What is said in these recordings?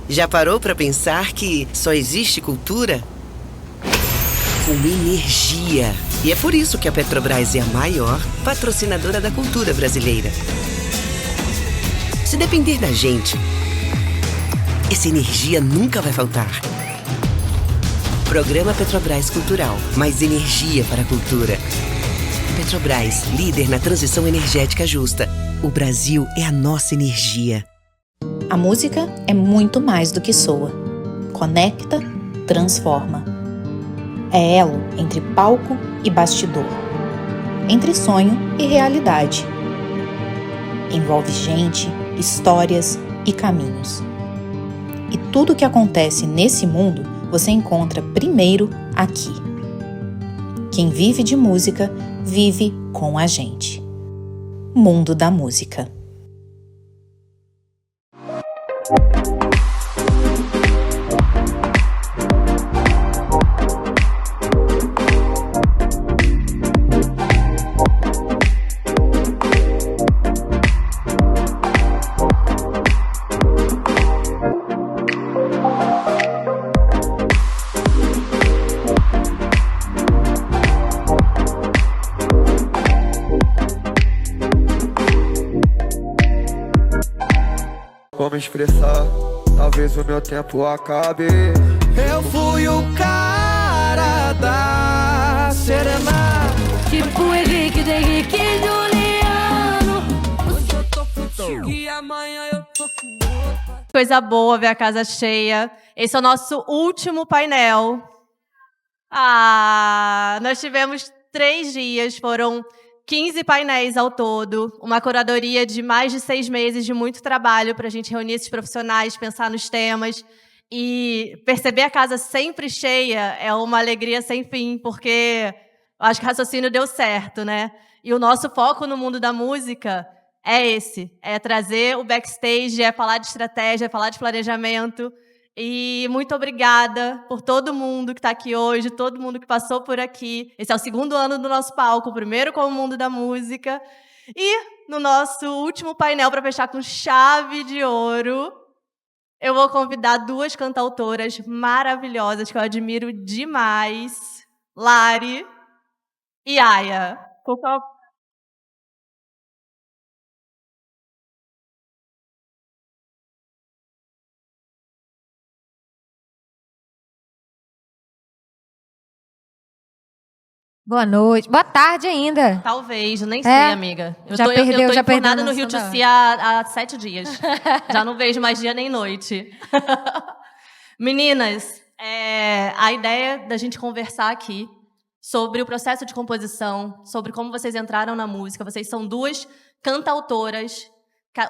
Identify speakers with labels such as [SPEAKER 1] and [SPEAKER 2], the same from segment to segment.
[SPEAKER 1] Já parou para pensar que só existe cultura com energia? E é por isso que a Petrobras é a maior patrocinadora da cultura brasileira. Se depender da gente, essa energia nunca vai faltar. Programa Petrobras Cultural. Mais energia para a cultura. Petrobras, líder na transição energética justa. O Brasil é a nossa energia.
[SPEAKER 2] A música é muito mais do que soa. Conecta, transforma. É elo entre palco e bastidor. Entre sonho e realidade. Envolve gente, histórias e caminhos. E tudo o que acontece nesse mundo você encontra primeiro aqui. Quem vive de música, vive com a gente. Mundo da Música.
[SPEAKER 3] Como expressar, talvez o meu tempo acabe. Eu fui o cara da serenata,
[SPEAKER 4] tipo o Henrique, do Henrique e Juliano. Hoje eu tô fudido e amanhã eu tô com outra.
[SPEAKER 5] Coisa boa ver a casa cheia. Esse é o nosso último painel. Nós tivemos 3 dias, foram 15 painéis ao todo, uma curadoria de mais de 6 meses de muito trabalho para a gente reunir esses profissionais, pensar nos temas e perceber a casa sempre cheia é uma alegria sem fim, porque eu acho que o raciocínio deu certo, né? E o nosso foco no mundo da música é esse, é trazer o backstage, é falar de estratégia, é falar de planejamento. E muito obrigada por todo mundo que está aqui hoje, todo mundo que passou por aqui. Esse é o 2º ano do nosso palco, o primeiro com o mundo da música. E no nosso último painel, para fechar com chave de ouro, eu vou convidar 2 cantautoras maravilhosas que eu admiro demais, Lari e Aya. Por favor.
[SPEAKER 6] Boa noite. Boa tarde ainda.
[SPEAKER 5] Talvez, nem sei, amiga. Eu tô internada no Rio de Si há 7 dias. Já não vejo mais dia nem noite. Meninas, a ideia da gente conversar aqui sobre o processo de composição, sobre como vocês entraram na música. Vocês são 2 cantautoras.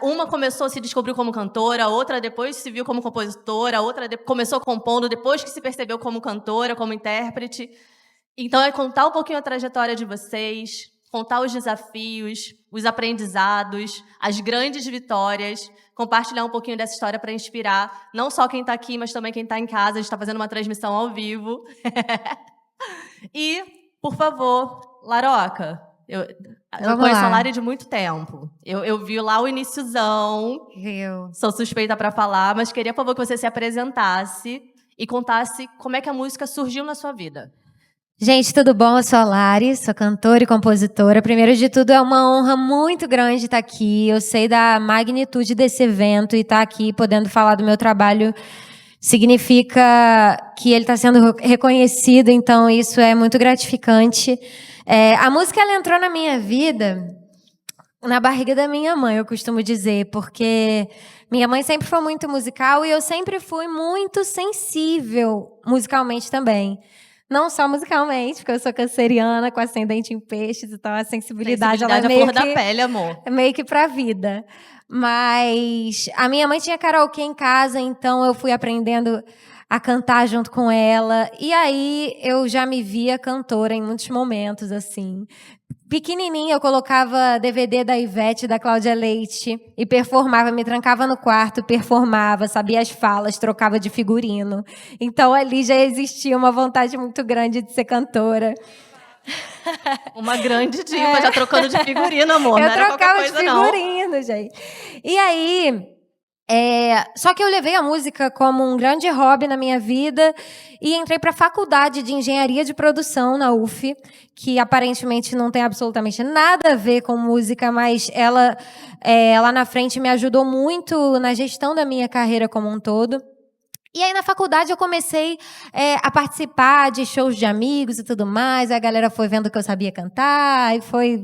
[SPEAKER 5] Uma começou a se descobrir como cantora, a outra depois se viu como compositora, a outra começou compondo depois que se percebeu como cantora, como intérprete. Então, é contar um pouquinho a trajetória de vocês, contar os desafios, os aprendizados, as grandes vitórias, compartilhar um pouquinho dessa história para inspirar não só quem está aqui, mas também quem está em casa. A gente está fazendo uma transmissão ao vivo. E, por favor, Laroca, eu conheço a Lari de muito tempo. Eu vi lá o iniciozão. Sou suspeita para falar, mas queria, por favor, que você se apresentasse e contasse como é que a música surgiu na sua vida.
[SPEAKER 6] Gente, tudo bom? Eu sou a Lari, sou cantora e compositora. Primeiro de tudo, é uma honra muito grande estar aqui. Eu sei da magnitude desse evento e estar aqui podendo falar do meu trabalho significa que ele está sendo reconhecido, então isso é muito gratificante. A música, ela entrou na minha vida na barriga da minha mãe, eu costumo dizer, porque minha mãe sempre foi muito musical e eu sempre fui muito sensível musicalmente também. Não só musicalmente, porque eu sou canceriana com ascendente em peixes, então a sensibilidade ela é meio
[SPEAKER 5] flor da pele, amor.
[SPEAKER 6] É meio que pra vida. Mas a minha mãe tinha karaokê em casa, então eu fui aprendendo a cantar junto com ela. E aí eu já me via cantora em muitos momentos, assim. Pequenininha, eu colocava DVD da Ivete, da Cláudia Leite e performava, me trancava no quarto, performava, sabia as falas, trocava de figurino. Então, ali já existia uma vontade muito grande de ser cantora.
[SPEAKER 5] Uma grande diva, já trocando de figurino, amor.
[SPEAKER 6] Eu
[SPEAKER 5] não era
[SPEAKER 6] trocava
[SPEAKER 5] coisa,
[SPEAKER 6] de figurino, não. Gente. E aí, Só que eu levei a música como um grande hobby na minha vida e entrei para a faculdade de engenharia de produção na UF, que aparentemente não tem absolutamente nada a ver com música, mas ela lá na frente me ajudou muito na gestão da minha carreira como um todo. E aí, na faculdade, eu comecei a participar de shows de amigos e tudo mais. A galera foi vendo que eu sabia cantar, e foi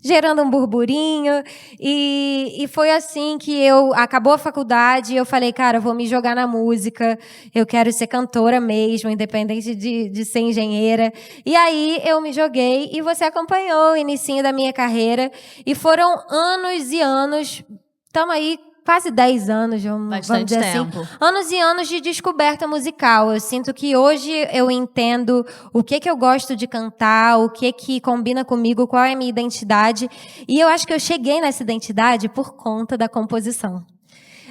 [SPEAKER 6] gerando um burburinho. E foi assim que acabou a faculdade, e eu falei, cara, eu vou me jogar na música, eu quero ser cantora mesmo, independente de ser engenheira. E aí, eu me joguei, e você acompanhou o inicinho da minha carreira. E foram anos e anos, estamos aí, quase 10 anos, vamos dizer
[SPEAKER 5] tempo.
[SPEAKER 6] assim. Anos e anos de descoberta musical. Eu sinto que hoje eu entendo o que eu gosto de cantar, o que combina comigo, qual é a minha identidade. E eu acho que eu cheguei nessa identidade por conta da composição.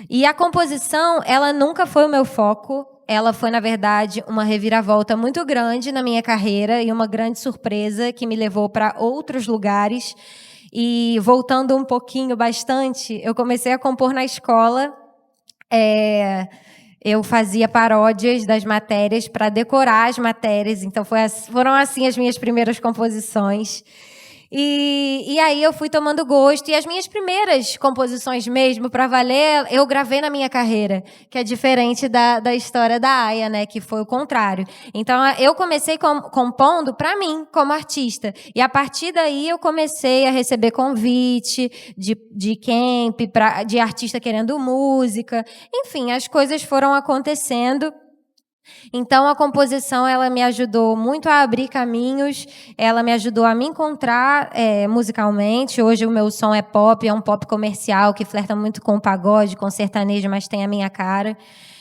[SPEAKER 6] E a composição, ela nunca foi o meu foco. Ela foi, na verdade, uma reviravolta muito grande na minha carreira e uma grande surpresa que me levou para outros lugares. E voltando um pouquinho, bastante, eu comecei a compor na escola. Eu fazia paródias das matérias para decorar as matérias. Então, foram assim as minhas primeiras composições. E aí eu fui tomando gosto. E as minhas primeiras composições mesmo, para valer, eu gravei na minha carreira, que é diferente da história da Aya, né? Que foi o contrário. Então, eu comecei compondo para mim, como artista. E a partir daí eu comecei a receber convite de camp, de artista querendo música. Enfim, as coisas foram acontecendo. Então, a composição, ela me ajudou muito a abrir caminhos, ela me ajudou a me encontrar musicalmente. Hoje o meu som é um pop comercial, que flerta muito com o pagode, com o sertanejo, mas tem a minha cara.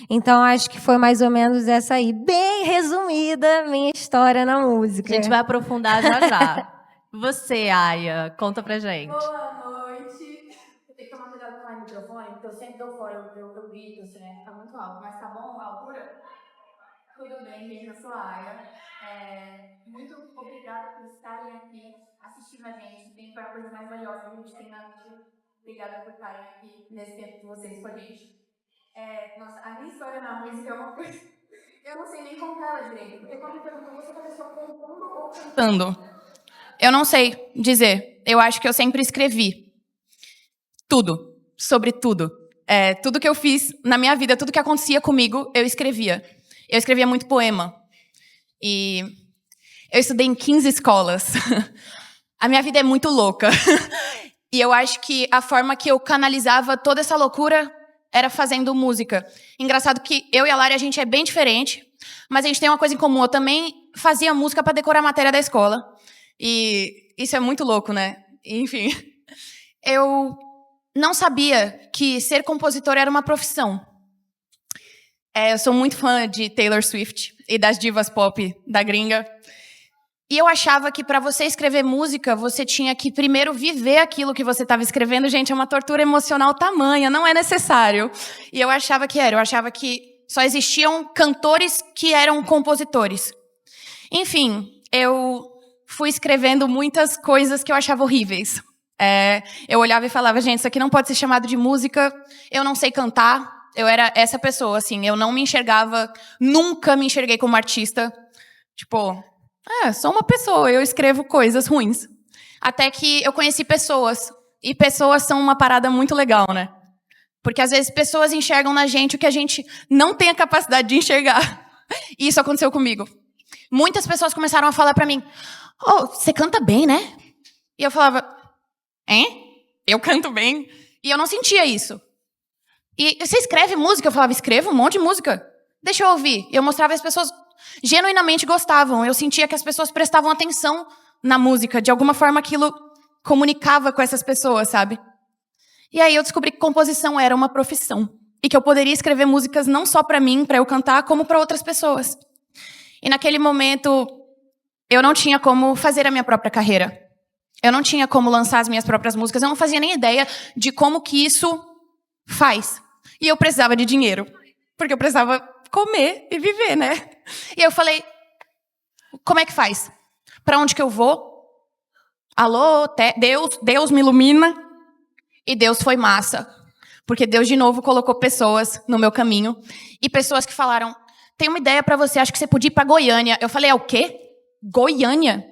[SPEAKER 6] Então, acho que foi mais ou menos essa aí, bem resumida, minha história na música.
[SPEAKER 5] A gente vai aprofundar já já. Você, Aya, conta pra gente.
[SPEAKER 7] Boa noite. Eu tenho que tomar cuidado com o microfone, porque eu sempre dou fora, eu grito, assim, né? Tá muito alto. Mas tá bom a altura? Tudo bem, gente, eu sou a Aya. Muito obrigada por estarem aqui assistindo a gente. Foi a coisa mais valiosa que a gente tem na vida. Obrigada por estarem aqui nesse tempo com vocês com a gente. Nossa, a minha história na música é uma coisa... Eu não sei nem contar ela direito. Porque quando eu pergunto, você começou compondo ou cantando?
[SPEAKER 8] Eu não sei dizer. Eu acho que eu sempre escrevi. Tudo. Sobre tudo. Tudo que eu fiz na minha vida, tudo que acontecia comigo, eu escrevia. Eu escrevia muito poema. E eu estudei em 15 escolas. A minha vida é muito louca. E eu acho que a forma que eu canalizava toda essa loucura era fazendo música. Engraçado que eu e a Lari, a gente é bem diferente, mas a gente tem uma coisa em comum. Eu também fazia música para decorar a matéria da escola. E isso é muito louco, né? Enfim. Eu não sabia que ser compositor era uma profissão. Eu sou muito fã de Taylor Swift e das divas pop da gringa. E eu achava que para você escrever música, você tinha que primeiro viver aquilo que você estava escrevendo. Gente, é uma tortura emocional tamanha, não é necessário. E eu achava que era. Eu achava que só existiam cantores que eram compositores. Enfim, eu fui escrevendo muitas coisas que eu achava horríveis. Eu olhava e falava, gente, isso aqui não pode ser chamado de música, eu não sei cantar. Eu era essa pessoa, assim, eu não me enxergava, nunca me enxerguei como artista. Tipo, sou uma pessoa, eu escrevo coisas ruins. Até que eu conheci pessoas, e pessoas são uma parada muito legal, né? Porque às vezes pessoas enxergam na gente o que a gente não tem a capacidade de enxergar. E isso aconteceu comigo. Muitas pessoas começaram a falar pra mim, você canta bem, né? E eu falava, eu canto bem? E eu não sentia isso. E você escreve música? Eu falava, escrevo um monte de música. Deixa eu ouvir. E eu mostrava e as pessoas genuinamente gostavam. Eu sentia que as pessoas prestavam atenção na música. De alguma forma, aquilo comunicava com essas pessoas, sabe? E aí eu descobri que composição era uma profissão. E que eu poderia escrever músicas não só para mim, para eu cantar, como para outras pessoas. E naquele momento, eu não tinha como fazer a minha própria carreira. Eu não tinha como lançar as minhas próprias músicas. Eu não fazia nem ideia de como que isso faz. E eu precisava de dinheiro. Porque eu precisava comer e viver, né? E eu falei, como é que faz? Para onde que eu vou? Alô, Deus me ilumina. E Deus foi massa. Porque Deus, de novo, colocou pessoas no meu caminho. E pessoas que falaram, tem uma ideia pra você, acho que você podia ir pra Goiânia. Eu falei, é o quê? Goiânia?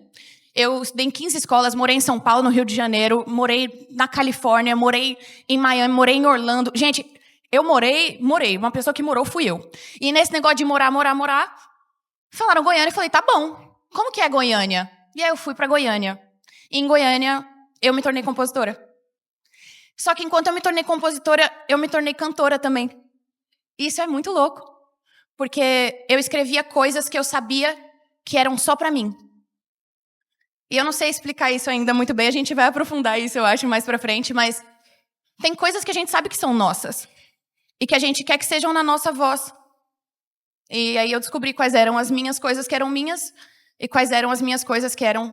[SPEAKER 8] Eu estudei em 15 escolas, morei em São Paulo, no Rio de Janeiro, morei na Califórnia, morei em Miami, morei em Orlando. Gente, eu morei. Uma pessoa que morou fui eu. E nesse negócio de morar, falaram Goiânia, eu falei, tá bom. Como que é Goiânia? E aí eu fui pra Goiânia. E em Goiânia, eu me tornei compositora. Só que enquanto eu me tornei compositora, eu me tornei cantora também. E isso é muito louco. Porque eu escrevia coisas que eu sabia que eram só pra mim. E eu não sei explicar isso ainda muito bem, a gente vai aprofundar isso, eu acho, mais pra frente, mas tem coisas que a gente sabe que são nossas. E que a gente quer que sejam na nossa voz. E aí eu descobri quais eram as minhas coisas que eram minhas e quais eram as minhas coisas que eram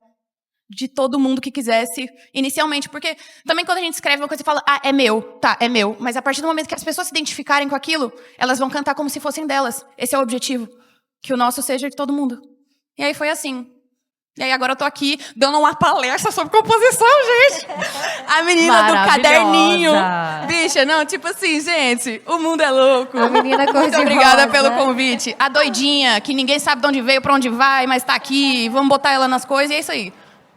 [SPEAKER 8] de todo mundo que quisesse, inicialmente. Porque também quando a gente escreve uma coisa e fala, é meu, tá, é meu. Mas a partir do momento que as pessoas se identificarem com aquilo, elas vão cantar como se fossem delas. Esse é o objetivo. Que o nosso seja de todo mundo. E aí foi assim. E aí agora eu tô aqui dando uma palestra sobre composição, gente. A menina do caderninho. Bicha, não, tipo assim, gente, o mundo é louco.
[SPEAKER 6] A menina cor-de-rosa.
[SPEAKER 8] Muito obrigada pelo convite. A doidinha, que ninguém sabe de onde veio, pra onde vai, mas tá aqui. Vamos botar ela nas coisas e é isso aí.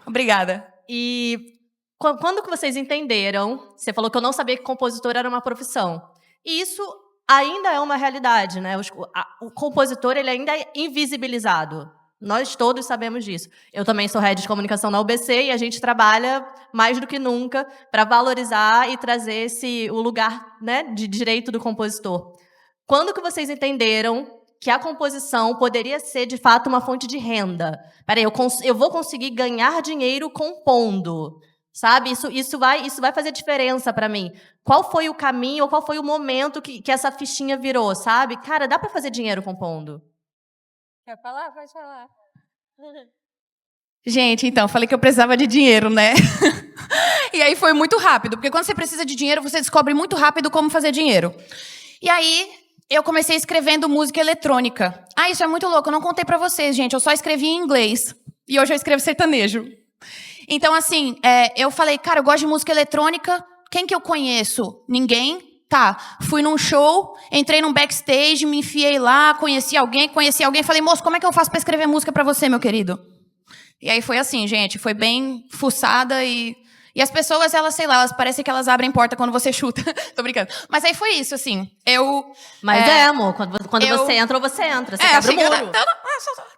[SPEAKER 8] Obrigada.
[SPEAKER 5] E quando que vocês entenderam, você falou que eu não sabia que compositor era uma profissão. E isso ainda é uma realidade, né? O compositor, ele ainda é invisibilizado. Nós todos sabemos disso. Eu também sou head de comunicação na UBC e a gente trabalha mais do que nunca para valorizar e trazer o lugar, né, de direito do compositor. Quando que vocês entenderam que a composição poderia ser, de fato, uma fonte de renda? Peraí, eu vou conseguir ganhar dinheiro compondo, sabe? Isso vai fazer diferença para mim. Qual foi o caminho ou qual foi o momento que essa fichinha virou, sabe? Cara, dá para fazer dinheiro compondo.
[SPEAKER 6] Quer falar? Pode falar.
[SPEAKER 8] Gente, então, falei que eu precisava de dinheiro, né? E aí foi muito rápido, porque quando você precisa de dinheiro, você descobre muito rápido como fazer dinheiro. E aí, eu comecei escrevendo música eletrônica. Isso é muito louco, eu não contei pra vocês, gente, eu só escrevi em inglês. E hoje eu escrevo sertanejo. Então, assim, eu falei, cara, eu gosto de música eletrônica, quem que eu conheço? Ninguém? Tá, fui num show, entrei num backstage, me enfiei lá, conheci alguém, falei, moço, como é que eu faço pra escrever música pra você, meu querido? E aí foi assim, gente, foi bem fuçada e as pessoas, elas, sei lá, elas parecem que elas abrem porta quando você chuta. Tô brincando. Mas aí foi isso, assim,
[SPEAKER 5] Mas amor, quando você entra, você abre o muro.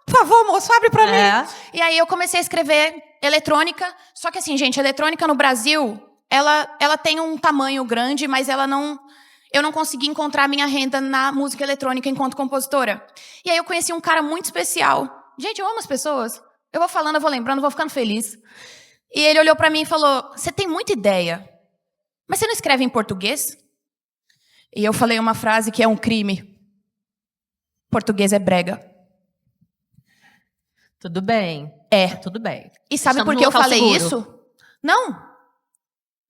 [SPEAKER 8] Por favor, moço, abre pra mim. E aí eu comecei a escrever eletrônica, só que assim, gente, eletrônica no Brasil... Ela tem um tamanho grande, mas eu não consegui encontrar a minha renda na música eletrônica enquanto compositora. E aí eu conheci um cara muito especial. Gente, eu amo as pessoas. Eu vou falando, eu vou lembrando, vou ficando feliz. E ele olhou pra mim e falou, você tem muita ideia, mas você não escreve em português? E eu falei uma frase que é um crime. Português é brega.
[SPEAKER 5] Tudo bem.
[SPEAKER 8] Tudo
[SPEAKER 5] bem.
[SPEAKER 8] E sabe por que eu falei isso? Não.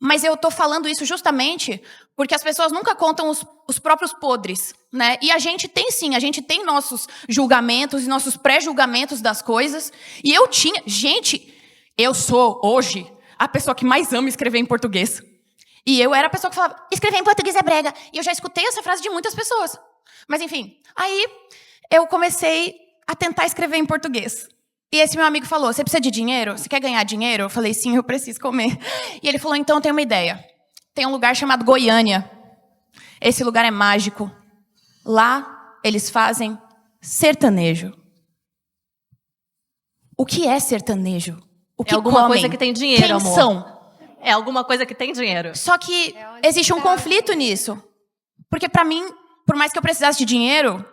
[SPEAKER 8] Mas eu tô falando isso justamente porque as pessoas nunca contam os próprios podres, né? E a gente tem sim, a gente tem nossos julgamentos e nossos pré-julgamentos das coisas. E eu tinha... Gente, eu sou, hoje, a pessoa que mais ama escrever em português. E eu era a pessoa que falava, escrever em português é brega. E eu já escutei essa frase de muitas pessoas. Mas enfim, aí eu comecei a tentar escrever em português. E esse meu amigo falou, você precisa de dinheiro? Você quer ganhar dinheiro? Eu falei, sim, eu preciso comer. E ele falou, então eu tenho uma ideia. Tem um lugar chamado Goiânia. Esse lugar é mágico. Lá, eles fazem sertanejo. O que é sertanejo? O que
[SPEAKER 5] alguma
[SPEAKER 8] comem?
[SPEAKER 5] Coisa que tem dinheiro,
[SPEAKER 8] Quem
[SPEAKER 5] amor.
[SPEAKER 8] são?
[SPEAKER 5] É alguma coisa que tem dinheiro.
[SPEAKER 8] Só que existe um conflito nisso. Porque pra mim, por mais que eu precisasse de dinheiro,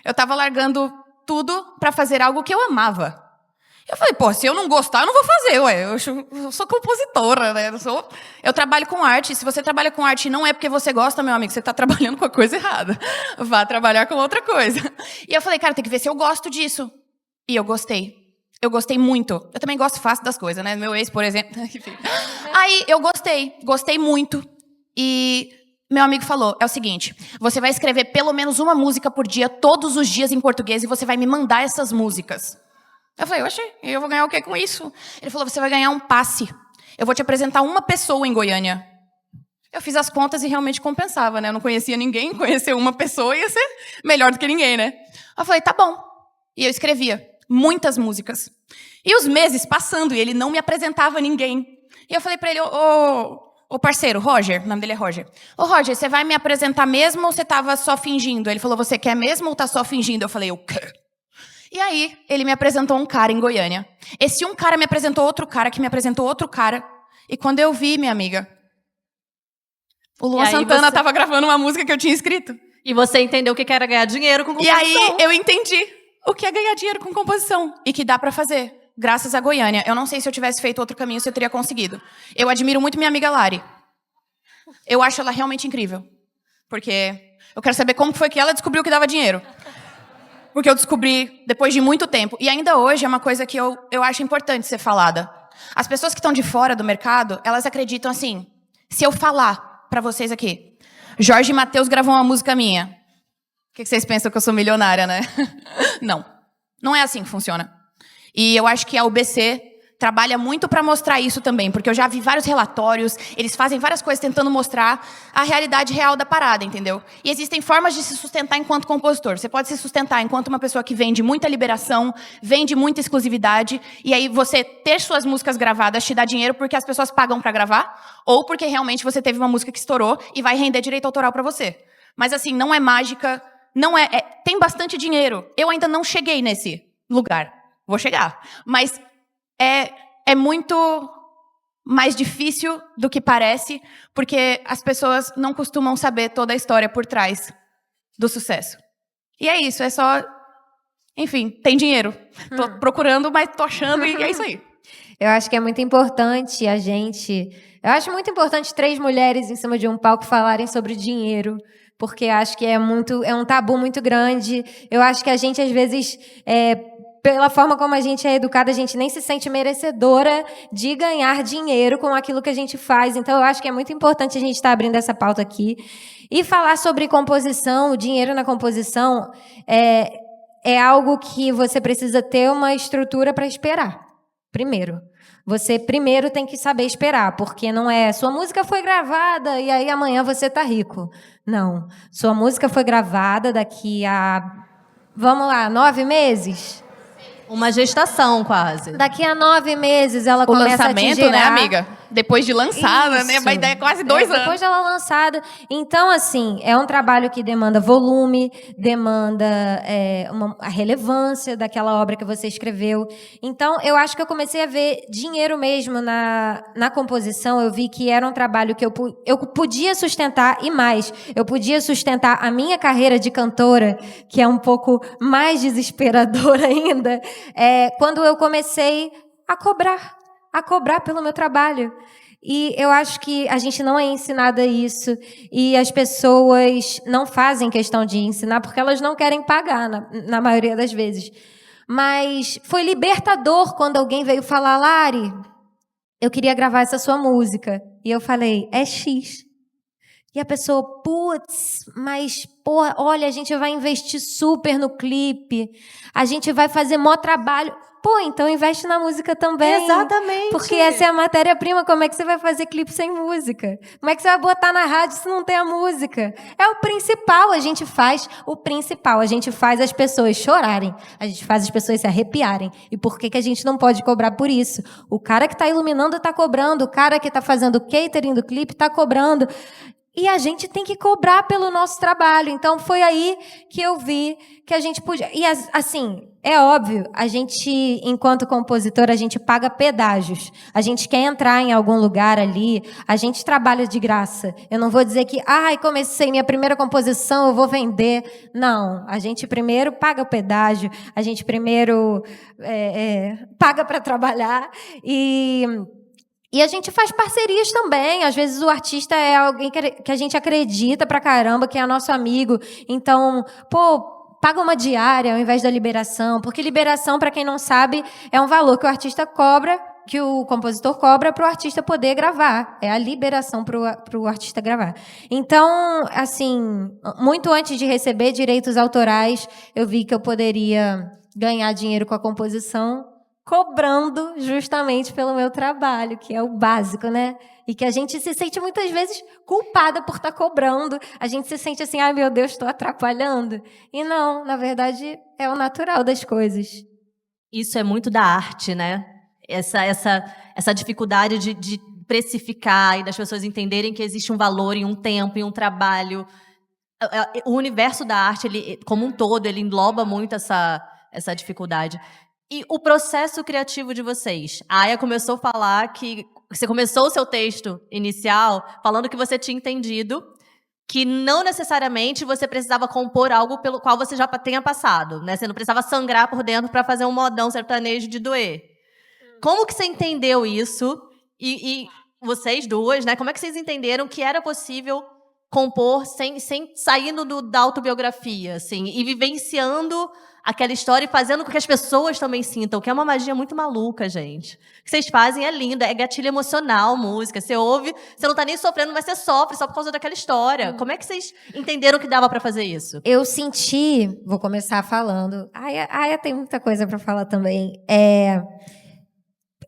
[SPEAKER 8] eu tava largando tudo pra fazer algo que eu amava. Eu falei, se eu não gostar, eu não vou fazer, eu sou compositora, né? Eu trabalho com arte. Se você trabalha com arte e não é porque você gosta, meu amigo, você tá trabalhando com a coisa errada. Vá trabalhar com outra coisa. E eu falei, cara, tem que ver se eu gosto disso. E eu gostei. Eu gostei muito. Eu também gosto fácil das coisas, né? Meu ex, por exemplo. Aí eu gostei muito. E meu amigo falou, é o seguinte, você vai escrever pelo menos uma música por dia, todos os dias em português, e você vai me mandar essas músicas. Eu falei, oxe, eu vou ganhar o que com isso? Ele falou, você vai ganhar um passe. Eu vou te apresentar uma pessoa em Goiânia. Eu fiz as contas e realmente compensava, né? Eu não conhecia ninguém, conhecer uma pessoa ia ser melhor do que ninguém, né? Eu falei, tá bom. E eu escrevia muitas músicas. E os meses passando, e ele não me apresentava a ninguém. E eu falei pra ele, ô parceiro, Roger, o nome dele é Roger. Ô Roger, você vai me apresentar mesmo ou você tava só fingindo? Ele falou, você quer mesmo ou tá só fingindo? Eu falei, eu quero. E aí, ele me apresentou um cara em Goiânia. Esse um cara me apresentou outro cara, que me apresentou outro cara. E quando eu vi, minha amiga, o Luan Santana estava gravando uma música que eu tinha escrito.
[SPEAKER 5] E você entendeu o que era ganhar dinheiro com composição.
[SPEAKER 8] E aí, eu entendi o que é ganhar dinheiro com composição. E que dá pra fazer, graças a Goiânia. Eu não sei se eu tivesse feito outro caminho, se eu teria conseguido. Eu admiro muito minha amiga Lari. Eu acho ela realmente incrível. Porque eu quero saber como foi que ela descobriu que dava dinheiro. Porque eu descobri depois de muito tempo. E ainda hoje é uma coisa que eu acho importante ser falada. As pessoas que estão de fora do mercado, elas acreditam assim, se eu falar pra vocês aqui, Jorge Mateus gravou uma música minha, o que vocês pensam que eu sou milionária, né? Não. Não é assim que funciona. E eu acho que a UBC trabalha muito para mostrar isso também, porque eu já vi vários relatórios, eles fazem várias coisas tentando mostrar a realidade real da parada, entendeu? E existem formas de se sustentar enquanto compositor. Você pode se sustentar enquanto uma pessoa que vende muita liberação, vende muita exclusividade, e aí você ter suas músicas gravadas te dá dinheiro porque as pessoas pagam para gravar, ou porque realmente você teve uma música que estourou e vai render direito autoral para você. Mas assim, não é mágica, tem bastante dinheiro. Eu ainda não cheguei nesse lugar. Vou chegar. Mas é muito mais difícil do que parece, porque as pessoas não costumam saber toda a história por trás do sucesso. E é isso, é só... Enfim, tem dinheiro. Tô procurando, mas tô achando e é isso aí.
[SPEAKER 6] Eu acho que é muito importante Eu acho muito importante 3 mulheres em cima de um palco falarem sobre dinheiro, porque acho que é um tabu muito grande. Eu acho que a gente, às vezes... pela forma como a gente é educada, a gente nem se sente merecedora de ganhar dinheiro com aquilo que a gente faz. Então, eu acho que é muito importante a gente estar abrindo essa pauta aqui. E falar sobre composição, o dinheiro na composição, é algo que você precisa ter uma estrutura para esperar. Primeiro. Você primeiro tem que saber esperar, porque não é sua música foi gravada e aí amanhã você tá rico. Não. Sua música foi gravada daqui a, 9 meses?
[SPEAKER 5] Uma gestação, quase.
[SPEAKER 6] Daqui a 9 meses ela começa a te gerar...
[SPEAKER 8] O lançamento, né, amiga? Depois de lançada, né? Vai dar quase 2 anos.
[SPEAKER 6] Depois dela lançada. Então, assim, é um trabalho que demanda volume, demanda a relevância daquela obra que você escreveu. Então, eu acho que eu comecei a ver dinheiro mesmo na composição. Eu vi que era um trabalho que eu podia sustentar e mais. Eu podia sustentar a minha carreira de cantora, que é um pouco mais desesperadora ainda, quando eu comecei a cobrar pelo meu trabalho. E eu acho que a gente não é ensinada isso e as pessoas não fazem questão de ensinar porque elas não querem pagar, na maioria das vezes. Mas foi libertador quando alguém veio falar, Lari, eu queria gravar essa sua música. E eu falei, é X. E a pessoa, putz, mas, porra, olha, a gente vai investir super no clipe, a gente vai fazer mó trabalho. Pô, então investe na música também.
[SPEAKER 5] Exatamente.
[SPEAKER 6] Porque essa é a matéria-prima. Como é que você vai fazer clipe sem música? Como é que você vai botar na rádio se não tem a música? É o principal, a gente faz o principal. A gente faz as pessoas chorarem. A gente faz as pessoas se arrepiarem. E por que a gente não pode cobrar por isso? O cara que está iluminando está cobrando. O cara que está fazendo o catering do clipe está cobrando. E a gente tem que cobrar pelo nosso trabalho. Então, foi aí que eu vi que a gente podia... E, assim, é óbvio, a gente, enquanto compositor, a gente paga pedágios. A gente quer entrar em algum lugar ali, a gente trabalha de graça. Eu não vou dizer que, comecei minha primeira composição, eu vou vender. Não, a gente primeiro paga o pedágio, a gente primeiro paga para trabalhar E a gente faz parcerias também. Às vezes o artista é alguém que a gente acredita pra caramba, que é nosso amigo. Então, paga uma diária ao invés da liberação. Porque liberação, pra quem não sabe, é um valor que o artista cobra, que o compositor cobra pro artista poder gravar. É a liberação pro artista gravar. Então, assim, muito antes de receber direitos autorais, eu vi que eu poderia ganhar dinheiro com a composição cobrando justamente pelo meu trabalho, que é o básico, né? E que a gente se sente muitas vezes culpada por estar cobrando. A gente se sente assim, ai meu Deus, estou atrapalhando. E não, na verdade, é o natural das coisas.
[SPEAKER 5] Isso é muito da arte, né? Essa dificuldade de precificar e das pessoas entenderem que existe um valor em um tempo, em um trabalho. O universo da arte, ele, como um todo, ele engloba muito essa dificuldade. E o processo criativo de vocês? A Aya começou a falar que você começou o seu texto inicial falando que você tinha entendido que não necessariamente você precisava compor algo pelo qual você já tenha passado, né? Você não precisava sangrar por dentro para fazer um modão sertanejo de doer. Como que você entendeu isso? E vocês duas, né? Como é que vocês entenderam que era possível compor sem saindo da autobiografia, assim, e vivenciando aquela história e fazendo com que as pessoas também sintam, que é uma magia muito maluca, gente. O que vocês fazem é lindo, é gatilho emocional, música. Você ouve, você não tá nem sofrendo, mas você sofre só por causa daquela história. Como é que vocês entenderam que dava para fazer isso?
[SPEAKER 6] Eu senti, vou começar falando, Aya tem muita coisa para falar também.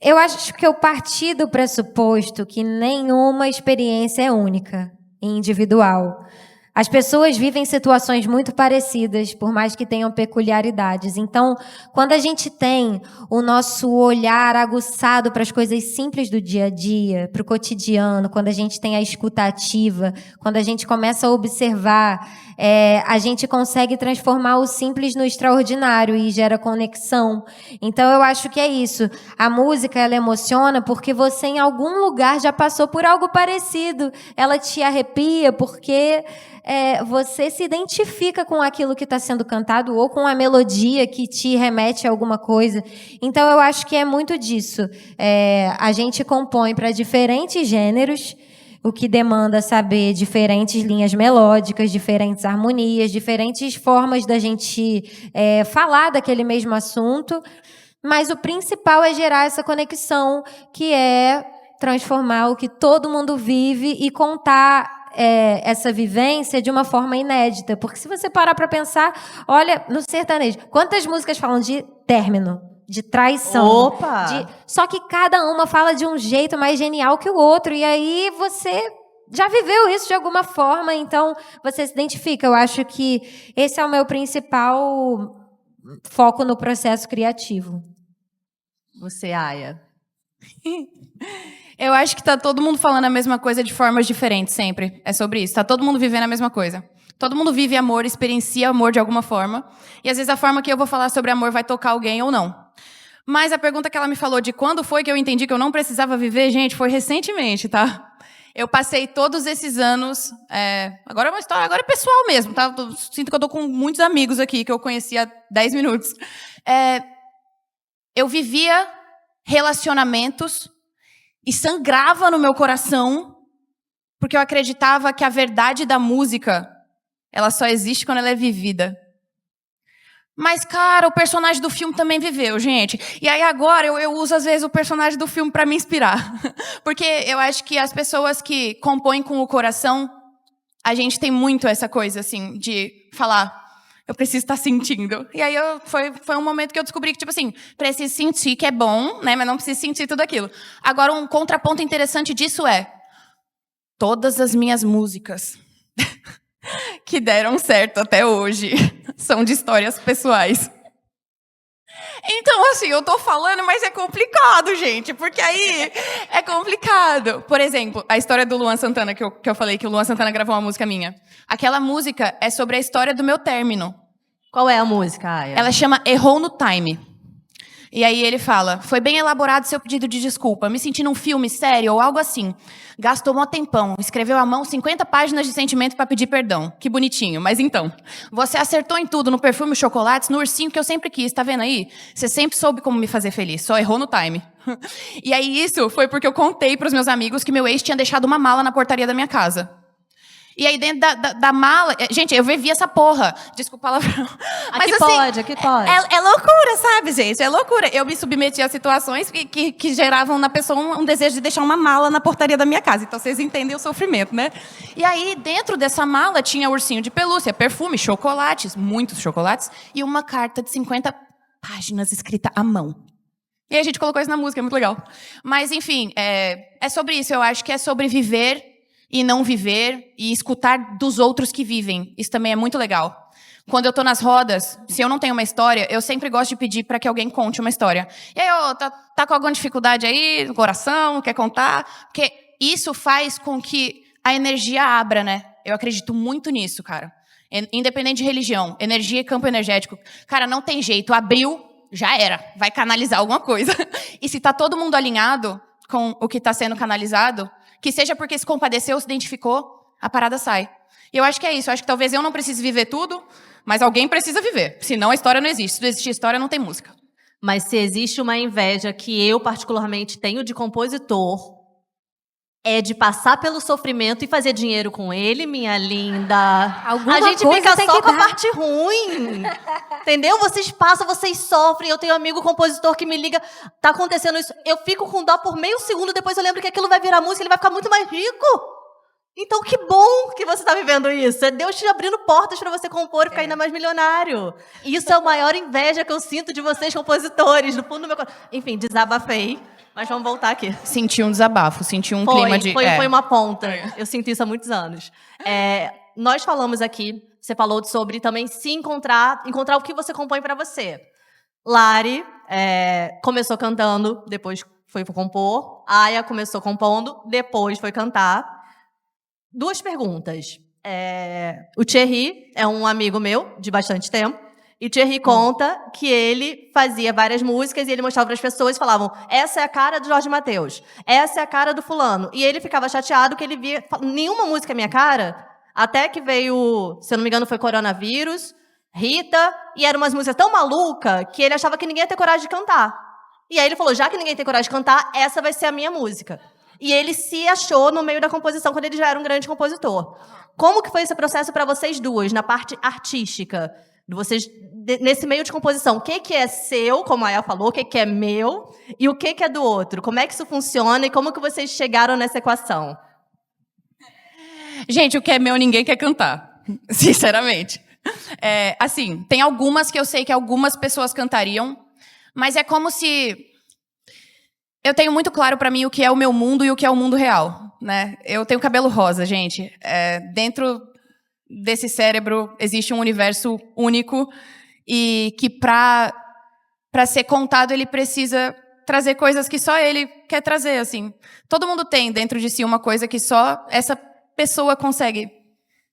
[SPEAKER 6] Eu acho que eu parti do pressuposto que nenhuma experiência é única e individual. As pessoas vivem situações muito parecidas, por mais que tenham peculiaridades. Então, quando a gente tem o nosso olhar aguçado para as coisas simples do dia a dia, para o cotidiano, quando a gente tem a escuta ativa, quando a gente começa a observar, a gente consegue transformar o simples no extraordinário e gera conexão. Então, eu acho que é isso. A música, ela emociona porque você, em algum lugar, já passou por algo parecido. Ela te arrepia porque você se identifica com aquilo que está sendo cantado ou com a melodia que te remete a alguma coisa. Então, eu acho que é muito disso. A gente compõe para diferentes gêneros, o que demanda saber diferentes linhas melódicas, diferentes harmonias, diferentes formas da gente falar daquele mesmo assunto. Mas o principal é gerar essa conexão, que é transformar o que todo mundo vive e contar essa vivência de uma forma inédita. Porque se você parar para pensar, olha, no sertanejo, quantas músicas falam de término, de traição?
[SPEAKER 5] Opa!
[SPEAKER 6] Só que cada uma fala de um jeito mais genial que o outro. E aí você já viveu isso de alguma forma, então você se identifica. Eu acho que esse é o meu principal foco no processo criativo.
[SPEAKER 5] Você, Aya?
[SPEAKER 8] Eu acho que tá todo mundo falando a mesma coisa de formas diferentes sempre. É sobre isso. Tá todo mundo vivendo a mesma coisa. Todo mundo vive amor, experiencia amor de alguma forma. E às vezes a forma que eu vou falar sobre amor vai tocar alguém ou não. Mas a pergunta que ela me falou de quando foi que eu entendi que eu não precisava viver, gente, foi recentemente, tá? Eu passei todos esses anos... agora é uma história, agora é pessoal mesmo, tá? Sinto que eu tô com muitos amigos aqui que eu conheci há 10 minutos. Eu vivia relacionamentos e sangrava no meu coração porque eu acreditava que a verdade da música, ela só existe quando ela é vivida. Mas, cara, o personagem do filme também viveu, gente. E aí agora eu uso, às vezes, o personagem do filme para me inspirar. Porque eu acho que as pessoas que compõem com o coração, a gente tem muito essa coisa, assim, de falar... Eu preciso estar sentindo. E aí foi um momento que eu descobri que, tipo assim, preciso sentir que é bom, né? Mas não preciso sentir tudo aquilo. Agora, um contraponto interessante disso é... Todas as minhas músicas que deram certo até hoje são de histórias pessoais. Então, assim, eu tô falando, mas é complicado, gente. Porque aí é complicado. Por exemplo, a história do Luan Santana, que eu falei que o Luan Santana gravou uma música minha. Aquela música é sobre a história do meu término.
[SPEAKER 5] Qual é a música, Aya?
[SPEAKER 8] Ela chama Errou no Time. E aí ele fala, foi bem elaborado seu pedido de desculpa, me senti num filme sério ou algo assim. Gastou mó tempão, escreveu à mão 50 páginas de sentimento para pedir perdão. Que bonitinho, mas então, você acertou em tudo, no perfume, chocolates, no ursinho que eu sempre quis, tá vendo aí? Você sempre soube como me fazer feliz, só errou no time. E aí isso foi porque eu contei pros meus amigos que meu ex tinha deixado uma mala na portaria da minha casa. E aí dentro da mala... Gente, eu vivi essa porra. Desculpa a palavrão. Mas, assim,
[SPEAKER 5] aqui pode.
[SPEAKER 8] É loucura, sabe, gente? É loucura. Eu me submeti a situações que geravam na pessoa um desejo de deixar uma mala na portaria da minha casa. Então, vocês entendem o sofrimento, né? E aí, dentro dessa mala, tinha ursinho de pelúcia, perfume, chocolates, muitos chocolates, e uma carta de 50 páginas escrita à mão. E aí a gente colocou isso na música, é muito legal. Mas, enfim, é sobre isso. Eu acho que é sobre viver e não viver e escutar dos outros que vivem. Isso também é muito legal. Quando eu tô nas rodas, se eu não tenho uma história, eu sempre gosto de pedir para que alguém conte uma história. E aí, tá com alguma dificuldade aí no coração, quer contar? Porque isso faz com que a energia abra, né? Eu acredito muito nisso, cara. Independente de religião, energia e campo energético. Cara, não tem jeito. Abriu, já era. Vai canalizar alguma coisa. E se tá todo mundo alinhado com o que tá sendo canalizado, que seja porque se compadeceu, se identificou, a parada sai. E eu acho que é isso. Eu acho que talvez eu não precise viver tudo, mas alguém precisa viver. Senão a história não existe. Se não existir história, não tem música.
[SPEAKER 5] Mas se existe uma inveja que eu particularmente tenho de compositor, é de passar pelo sofrimento e fazer dinheiro com ele, minha linda.
[SPEAKER 6] Alguma
[SPEAKER 5] a gente
[SPEAKER 6] coisa
[SPEAKER 5] fica
[SPEAKER 6] tem
[SPEAKER 5] só
[SPEAKER 6] que
[SPEAKER 5] com a
[SPEAKER 6] dar.
[SPEAKER 5] parte ruim. Entendeu? Vocês passam, vocês sofrem. Eu tenho um amigo compositor que me liga, tá acontecendo isso. Eu fico com dó por meio segundo, depois eu lembro que aquilo vai virar música, ele vai ficar muito mais rico. Então, que bom que você está vivendo isso. É Deus te abrindo portas para você compor e ficar ainda mais milionário. Isso é a maior inveja que eu sinto de vocês, compositores, no fundo do meu coração. Enfim, desabafei, mas vamos voltar aqui.
[SPEAKER 8] Senti um desabafo, senti um clima de...
[SPEAKER 5] Foi uma ponta. Eu sinto isso há muitos anos. Nós falamos aqui, você falou sobre também se encontrar o que você compõe para você. Lari começou cantando, depois foi compor. Aya começou compondo, depois foi cantar. 2 perguntas. O Thierry é um amigo meu de bastante tempo. E o Thierry conta que ele fazia várias músicas e ele mostrava para as pessoas e falavam: essa é a cara do Jorge Mateus, essa é a cara do fulano. E ele ficava chateado que ele via nenhuma música é minha cara, até que veio, se eu não me engano, foi Coronavírus, Rita, e eram umas músicas tão malucas que ele achava que ninguém ia ter coragem de cantar. E aí ele falou: já que ninguém tem coragem de cantar, essa vai ser a minha música. E ele se achou no meio da composição quando ele já era um grande compositor. Como que foi esse processo para vocês duas, na parte artística? Vocês, nesse meio de composição, o que é seu, como a Aya falou, o que é meu, e o que é do outro? Como é que isso funciona e como que vocês chegaram nessa equação?
[SPEAKER 8] Gente, o que é meu ninguém quer cantar, sinceramente. Assim, tem algumas que eu sei que algumas pessoas cantariam, mas é como se... Eu tenho muito claro pra mim o que é o meu mundo e o que é o mundo real, né? Eu tenho cabelo rosa, gente. Dentro desse cérebro existe um universo único e que pra ser contado ele precisa trazer coisas que só ele quer trazer, assim. Todo mundo tem dentro de si uma coisa que só essa pessoa consegue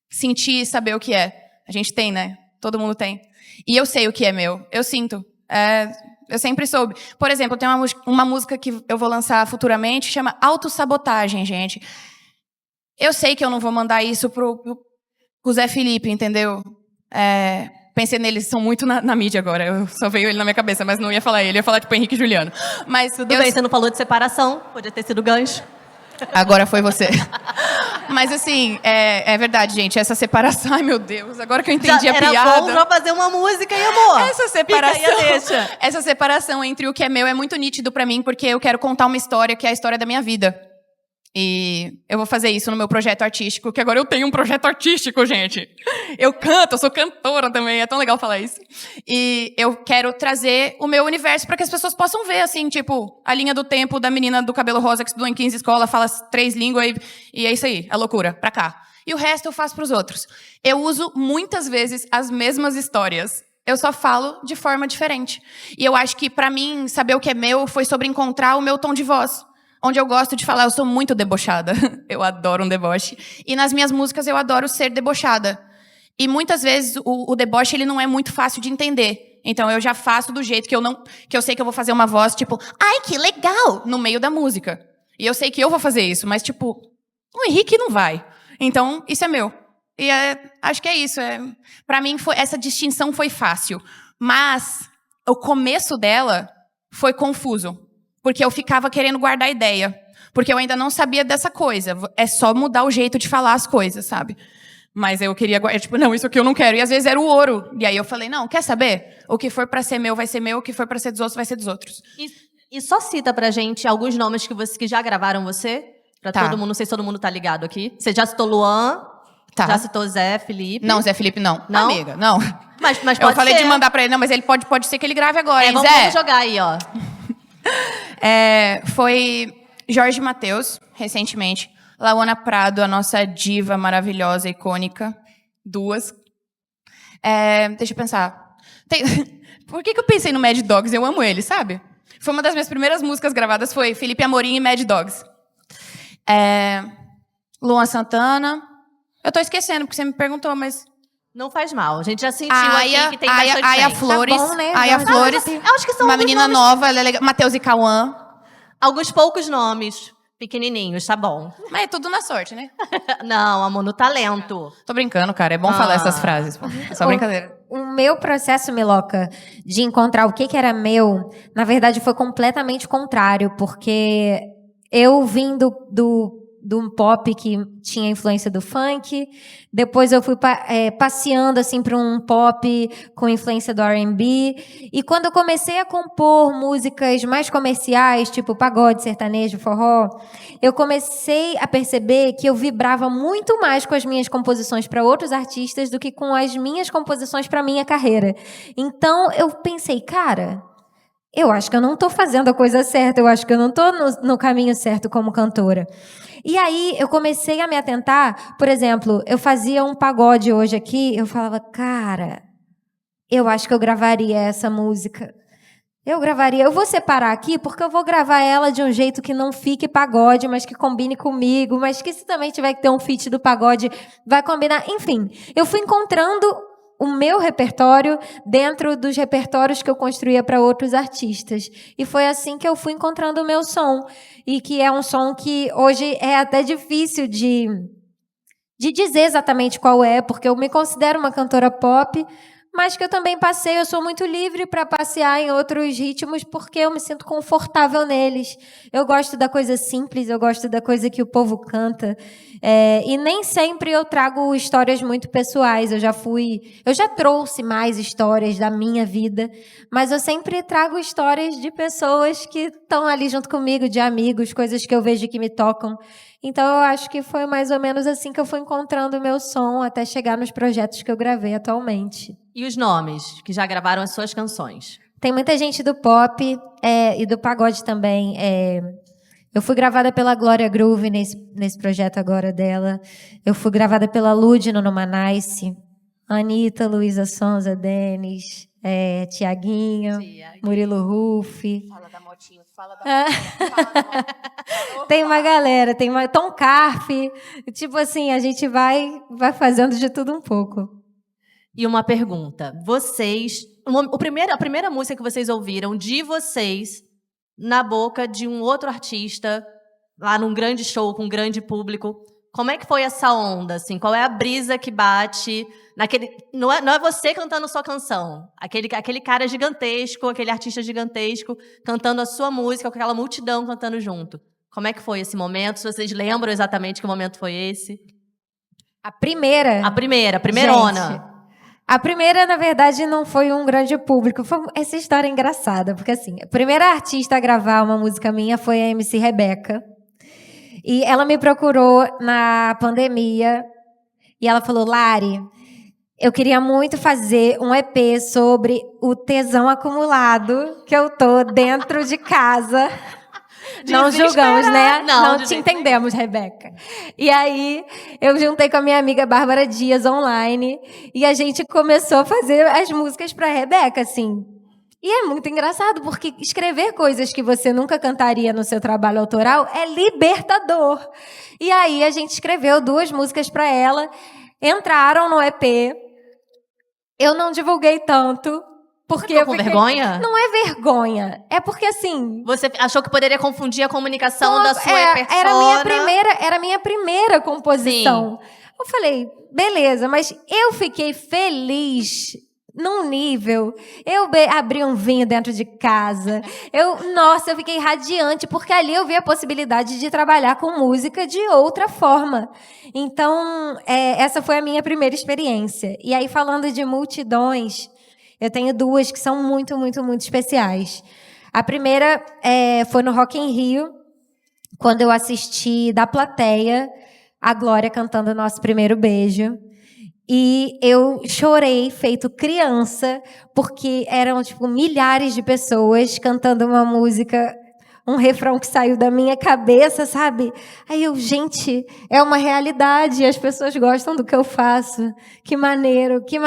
[SPEAKER 8] sentir e saber o que é. A gente tem, né? Todo mundo tem. E eu sei o que é meu. Eu sinto. Eu sempre soube. Por exemplo, tem uma música que eu vou lançar futuramente, chama Autossabotagem, gente. Eu sei que eu não vou mandar isso pro Zé Felipe, entendeu? Pensei neles, são muito na mídia agora. Eu só veio ele na minha cabeça, mas não ia falar ele. Ia falar tipo Henrique e Juliano. Mas
[SPEAKER 5] Tudo bem, você não falou de separação, podia ter sido gancho.
[SPEAKER 8] Agora foi você. Mas assim, é verdade, gente. Essa separação, ai meu Deus, agora que eu entendi a piada.
[SPEAKER 5] Era bom já fazer uma música, hein, amor?
[SPEAKER 8] Essa separação entre o que é meu é muito nítido pra mim, porque eu quero contar uma história que é a história da minha vida. E eu vou fazer isso no meu projeto artístico, que agora eu tenho um projeto artístico, gente. Eu canto, eu sou cantora também, é tão legal falar isso. E eu quero trazer o meu universo para que as pessoas possam ver, assim, tipo, a linha do tempo da menina do cabelo rosa que estudou em 15 escolas, fala 3 línguas e é isso aí, é loucura, pra cá. E o resto eu faço pros outros. Eu uso muitas vezes as mesmas histórias. Eu só falo de forma diferente. E eu acho que, pra mim, saber o que é meu foi sobre encontrar o meu tom de voz. Onde eu gosto de falar, eu sou muito debochada. Eu adoro um deboche. E nas minhas músicas eu adoro ser debochada. E muitas vezes o deboche ele não é muito fácil de entender. Então eu já faço do jeito que eu sei que eu vou fazer uma voz tipo, ai, que legal, no meio da música. E eu sei que eu vou fazer isso, mas tipo, o Henrique não vai. Então, isso é meu. E acho que é isso. Pra mim, essa distinção foi fácil. Mas o começo dela foi confuso. Porque eu ficava querendo guardar ideia. Porque eu ainda não sabia dessa coisa. É só mudar o jeito de falar as coisas, sabe? Mas eu queria guardar, tipo, não, isso aqui eu não quero. E às vezes era o ouro. E aí eu falei, não, quer saber? O que for pra ser meu vai ser meu, o que for pra ser dos outros vai ser dos outros.
[SPEAKER 5] E só cita pra gente alguns nomes que já gravaram você. Pra todo mundo, não sei se todo mundo tá ligado aqui. Você já citou Luan, já citou Zé Felipe.
[SPEAKER 8] Não, Zé Felipe não.
[SPEAKER 5] Não?
[SPEAKER 8] Amiga, não.
[SPEAKER 5] Mas pode
[SPEAKER 8] eu falei
[SPEAKER 5] ser.
[SPEAKER 8] de mandar pra ele, não, mas ele pode ser que ele grave agora, hein,
[SPEAKER 5] vamos
[SPEAKER 8] Zé?
[SPEAKER 5] jogar aí, ó.
[SPEAKER 8] Foi Jorge Mateus, recentemente. Lauana Prado, a nossa diva maravilhosa, icônica. 2. Deixa eu pensar. Por que eu pensei no Mad Dogs? Eu amo ele, sabe? Foi uma das minhas primeiras músicas gravadas, foi Felipe Amorim e Mad Dogs. Luan Santana. Eu tô esquecendo, porque você me perguntou, mas...
[SPEAKER 5] Não faz mal. A gente já sentiu aqui que tem bastante
[SPEAKER 8] Aya
[SPEAKER 5] gente.
[SPEAKER 8] Flores.
[SPEAKER 6] Tá bom, né?
[SPEAKER 8] Aya Flores.
[SPEAKER 5] Eu acho que são
[SPEAKER 8] uma
[SPEAKER 5] alguns
[SPEAKER 8] menina
[SPEAKER 5] nomes-
[SPEAKER 8] nova, ela é legal. Matheus e Cauã.
[SPEAKER 5] Alguns poucos nomes. Pequenininhos, tá bom.
[SPEAKER 8] Mas é tudo na sorte, né?
[SPEAKER 5] Não, amor, no talento.
[SPEAKER 8] Tô brincando, cara. É bom falar essas frases. Pô. É só brincadeira.
[SPEAKER 6] O meu processo, Miloca, de encontrar o que era meu, na verdade, foi completamente contrário, porque eu vim do um pop que tinha influência do funk, depois eu fui passeando assim para um pop com influência do R&B, e quando eu comecei a compor músicas mais comerciais, tipo pagode, sertanejo, forró, eu comecei a perceber que eu vibrava muito mais com as minhas composições para outros artistas do que com as minhas composições para minha carreira. Então eu pensei, cara, eu acho que eu não estou fazendo a coisa certa, eu acho que eu não estou no caminho certo como cantora. E aí eu comecei a me atentar, por exemplo, eu fazia um pagode hoje aqui, eu falava, cara, eu acho que eu gravaria essa música. Eu vou separar aqui porque eu vou gravar ela de um jeito que não fique pagode, mas que combine comigo, mas que se também tiver que ter um feat do pagode, vai combinar. Enfim, eu fui encontrando o meu repertório dentro dos repertórios que eu construía para outros artistas. E foi assim que eu fui encontrando o meu som. E que é um som que hoje é até difícil de dizer exatamente qual é, porque eu me considero uma cantora pop, mas que eu também eu sou muito livre para passear em outros ritmos, porque eu me sinto confortável neles. Eu gosto da coisa simples, eu gosto da coisa que o povo canta. E nem sempre eu trago histórias muito pessoais. Eu já trouxe mais histórias da minha vida, mas eu sempre trago histórias de pessoas que estão ali junto comigo, de amigos, coisas que eu vejo que me tocam. Então eu acho que foi mais ou menos assim que eu fui encontrando o meu som até chegar nos projetos que eu gravei atualmente.
[SPEAKER 5] E os nomes que já gravaram as suas canções?
[SPEAKER 6] Tem muita gente do pop e do pagode também. Eu fui gravada pela Glória Groove nesse projeto agora dela. Eu fui gravada pela Lud no Numanice. Anitta, Luísa Sonza, Denis, Tiaguinho, Murilo Ruff.
[SPEAKER 8] Fala da motinho, fala da motinho.
[SPEAKER 6] Tem uma galera, Tom Carf. Tipo assim, a gente vai fazendo de tudo um pouco.
[SPEAKER 5] E uma pergunta. A primeira música que vocês ouviram de vocês na boca de um outro artista, lá num grande show com um grande público, como é que foi essa onda? Assim? Qual é a brisa que bate naquele... Não é você cantando sua canção. Aquele cara gigantesco, aquele artista gigantesco, cantando a sua música, com aquela multidão cantando junto. Como é que foi esse momento? Se vocês lembram exatamente que momento foi esse?
[SPEAKER 6] A primeirona.
[SPEAKER 5] Gente,
[SPEAKER 6] A primeira, na verdade, não foi um grande público. Essa história é engraçada, porque assim, a primeira artista a gravar uma música minha foi a MC Rebeca. E ela me procurou na pandemia e ela falou, Lari, eu queria muito fazer um EP sobre o tesão acumulado que eu tô dentro de casa. Não julgamos, né? Não te entendemos, Rebeca. E aí, eu juntei com a minha amiga Bárbara Dias online e a gente começou a fazer as músicas para Rebeca, assim. E é muito engraçado, porque escrever coisas que você nunca cantaria no seu trabalho autoral é libertador. E aí, a gente escreveu 2 músicas para ela, entraram no EP. Eu não divulguei tanto, porque
[SPEAKER 5] ficou com vergonha?
[SPEAKER 6] Não é vergonha. É porque, assim...
[SPEAKER 5] Você achou que poderia confundir a comunicação da sua persona?
[SPEAKER 6] Era a minha primeira composição. Sim. Eu falei, beleza, mas eu fiquei feliz num nível. Eu abri um vinho dentro de casa. Eu fiquei radiante, porque ali eu vi a possibilidade de trabalhar com música de outra forma. Então, essa foi a minha primeira experiência. E aí, falando de multidões... Eu tenho 2 que são muito, muito, muito especiais. A primeira foi no Rock in Rio, quando eu assisti da plateia a Glória cantando o Nosso Primeiro Beijo. E eu chorei feito criança, porque eram, tipo, milhares de pessoas cantando uma música, um refrão que saiu da minha cabeça, sabe? Aí eu, gente, é uma realidade, as pessoas gostam do que eu faço. Que maneiro que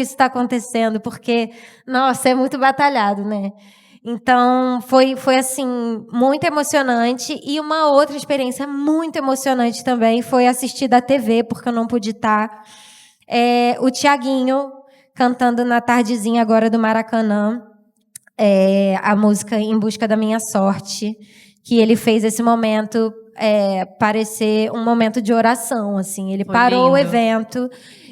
[SPEAKER 6] isso está acontecendo, porque, nossa, é muito batalhado, né? Então, foi assim, muito emocionante. E uma outra experiência muito emocionante também foi assistir da TV, porque eu não pude estar. O Thiaguinho cantando na tardezinha agora do Maracanã, a música Em Busca da Minha Sorte, que ele fez esse momento parecer um momento de oração, assim. Ele parou o evento,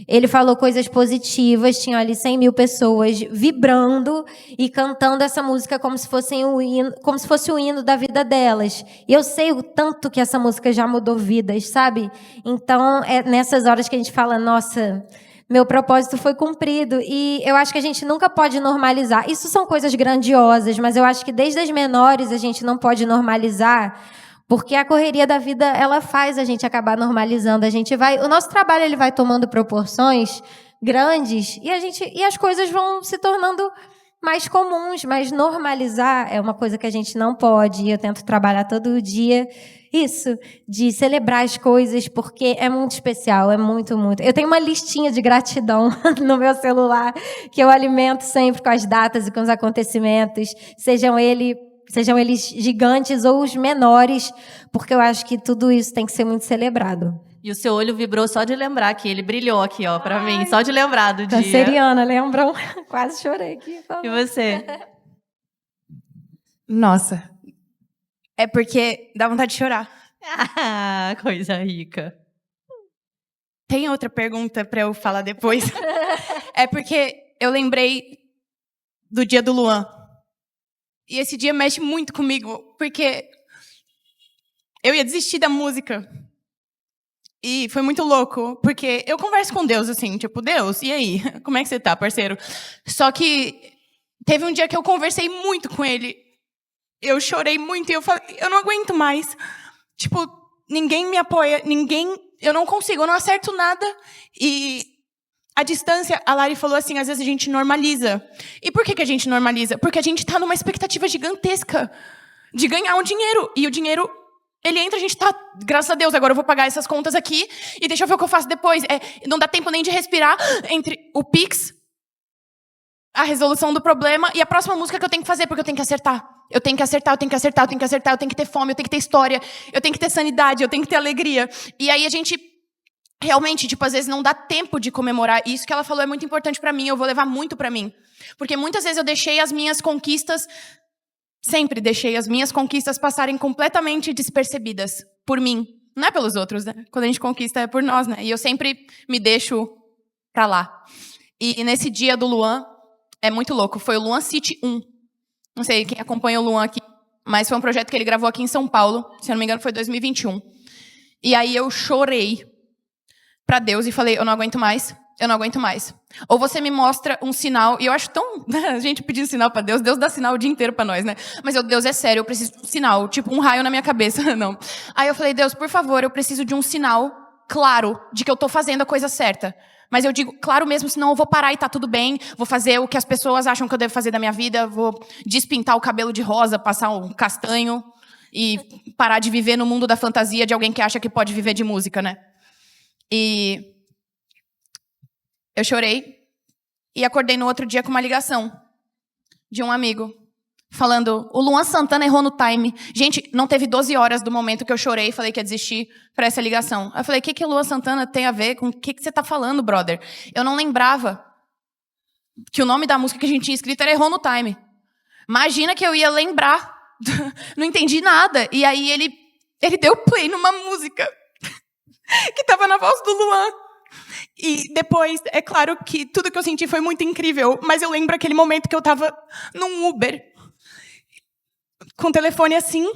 [SPEAKER 6] ele falou coisas positivas, tinha ali 100 mil pessoas vibrando e cantando essa música como se fosse o hino da vida delas. E eu sei o tanto que essa música já mudou vidas, sabe? Então, é nessas horas que a gente fala, nossa, meu propósito foi cumprido. E eu acho que a gente nunca pode normalizar. Isso são coisas grandiosas, mas eu acho que desde as menores a gente não pode normalizar, porque a correria da vida, ela faz a gente acabar normalizando. O nosso trabalho ele vai tomando proporções grandes e as coisas vão se tornando mais comuns, mas normalizar é uma coisa que a gente não pode. E eu tento trabalhar todo dia isso, de celebrar as coisas, porque é muito especial, é muito, muito. Eu tenho uma listinha de gratidão no meu celular, que eu alimento sempre com as datas e com os acontecimentos, sejam eles gigantes ou os menores, porque eu acho que tudo isso tem que ser muito celebrado.
[SPEAKER 5] E o seu olho vibrou só de lembrar que ele brilhou aqui, ó, pra mim, só de lembrar do dia.
[SPEAKER 6] Canceriana, lembram? Quase chorei aqui.
[SPEAKER 5] E você?
[SPEAKER 8] Nossa. É porque dá vontade de chorar.
[SPEAKER 5] Ah, coisa rica.
[SPEAKER 8] Tem outra pergunta pra eu falar depois? É porque eu lembrei do dia do Luan. E esse dia mexe muito comigo, porque eu ia desistir da música. E foi muito louco, porque eu converso com Deus, assim, tipo, Deus, e aí? Como é que você tá, parceiro? Só que teve um dia que eu conversei muito com ele. Eu chorei muito e eu falei, eu não aguento mais. Tipo, ninguém me apoia, eu não consigo, eu não acerto nada. E a distância, a Lari falou assim, às vezes a gente normaliza. E por que a gente normaliza? Porque a gente tá numa expectativa gigantesca de ganhar um dinheiro. E o dinheiro, ele entra, a gente tá, graças a Deus, agora eu vou pagar essas contas aqui e deixa eu ver o que eu faço depois. Não dá tempo nem de respirar entre o Pix, a resolução do problema e a próxima música que eu tenho que fazer, porque eu tenho que acertar. Eu tenho que acertar, eu tenho que ter fome, eu tenho que ter história, eu tenho que ter sanidade, eu tenho que ter alegria. E aí a gente realmente, tipo, às vezes não dá tempo de comemorar. Isso que ela falou é muito importante pra mim, eu vou levar muito pra mim. Porque muitas vezes eu deixei as minhas conquistas, sempre deixei as minhas conquistas passarem completamente despercebidas por mim. Não é pelos outros, né? Quando a gente conquista é por nós, né? E eu sempre me deixo pra lá. E nesse dia do Luan, é muito louco, foi o Luan City 1. Não sei quem acompanha o Luan aqui, mas foi um projeto que ele gravou aqui em São Paulo, se eu não me engano foi 2021. E aí eu chorei pra Deus e falei, eu não aguento mais. Ou você me mostra um sinal, e eu acho tão... a gente pedindo sinal pra Deus, Deus dá sinal o dia inteiro pra nós, né? Mas Deus, é sério, eu preciso de um sinal, tipo um raio na minha cabeça, não. Aí eu falei, Deus, por favor, eu preciso de um sinal claro de que eu tô fazendo a coisa certa. Mas eu digo, claro mesmo, senão eu vou parar e tá tudo bem, vou fazer o que as pessoas acham que eu devo fazer da minha vida, vou despintar o cabelo de rosa, passar um castanho e parar de viver no mundo da fantasia de alguém que acha que pode viver de música, né? E eu chorei e acordei no outro dia com uma ligação de um amigo falando, o Luan Santana errou no time. Gente, não teve 12 horas do momento que eu chorei e falei que ia desistir para essa ligação. Eu falei, o que o Luan Santana tem a ver com o que você tá falando, brother? Eu não lembrava que o nome da música que a gente tinha escrito era Errou no Time. Imagina que eu ia lembrar. Não entendi nada. E aí ele deu play numa música que tava na voz do Luan. E depois, é claro que tudo que eu senti foi muito incrível, mas eu lembro aquele momento que eu tava num Uber, com o telefone assim,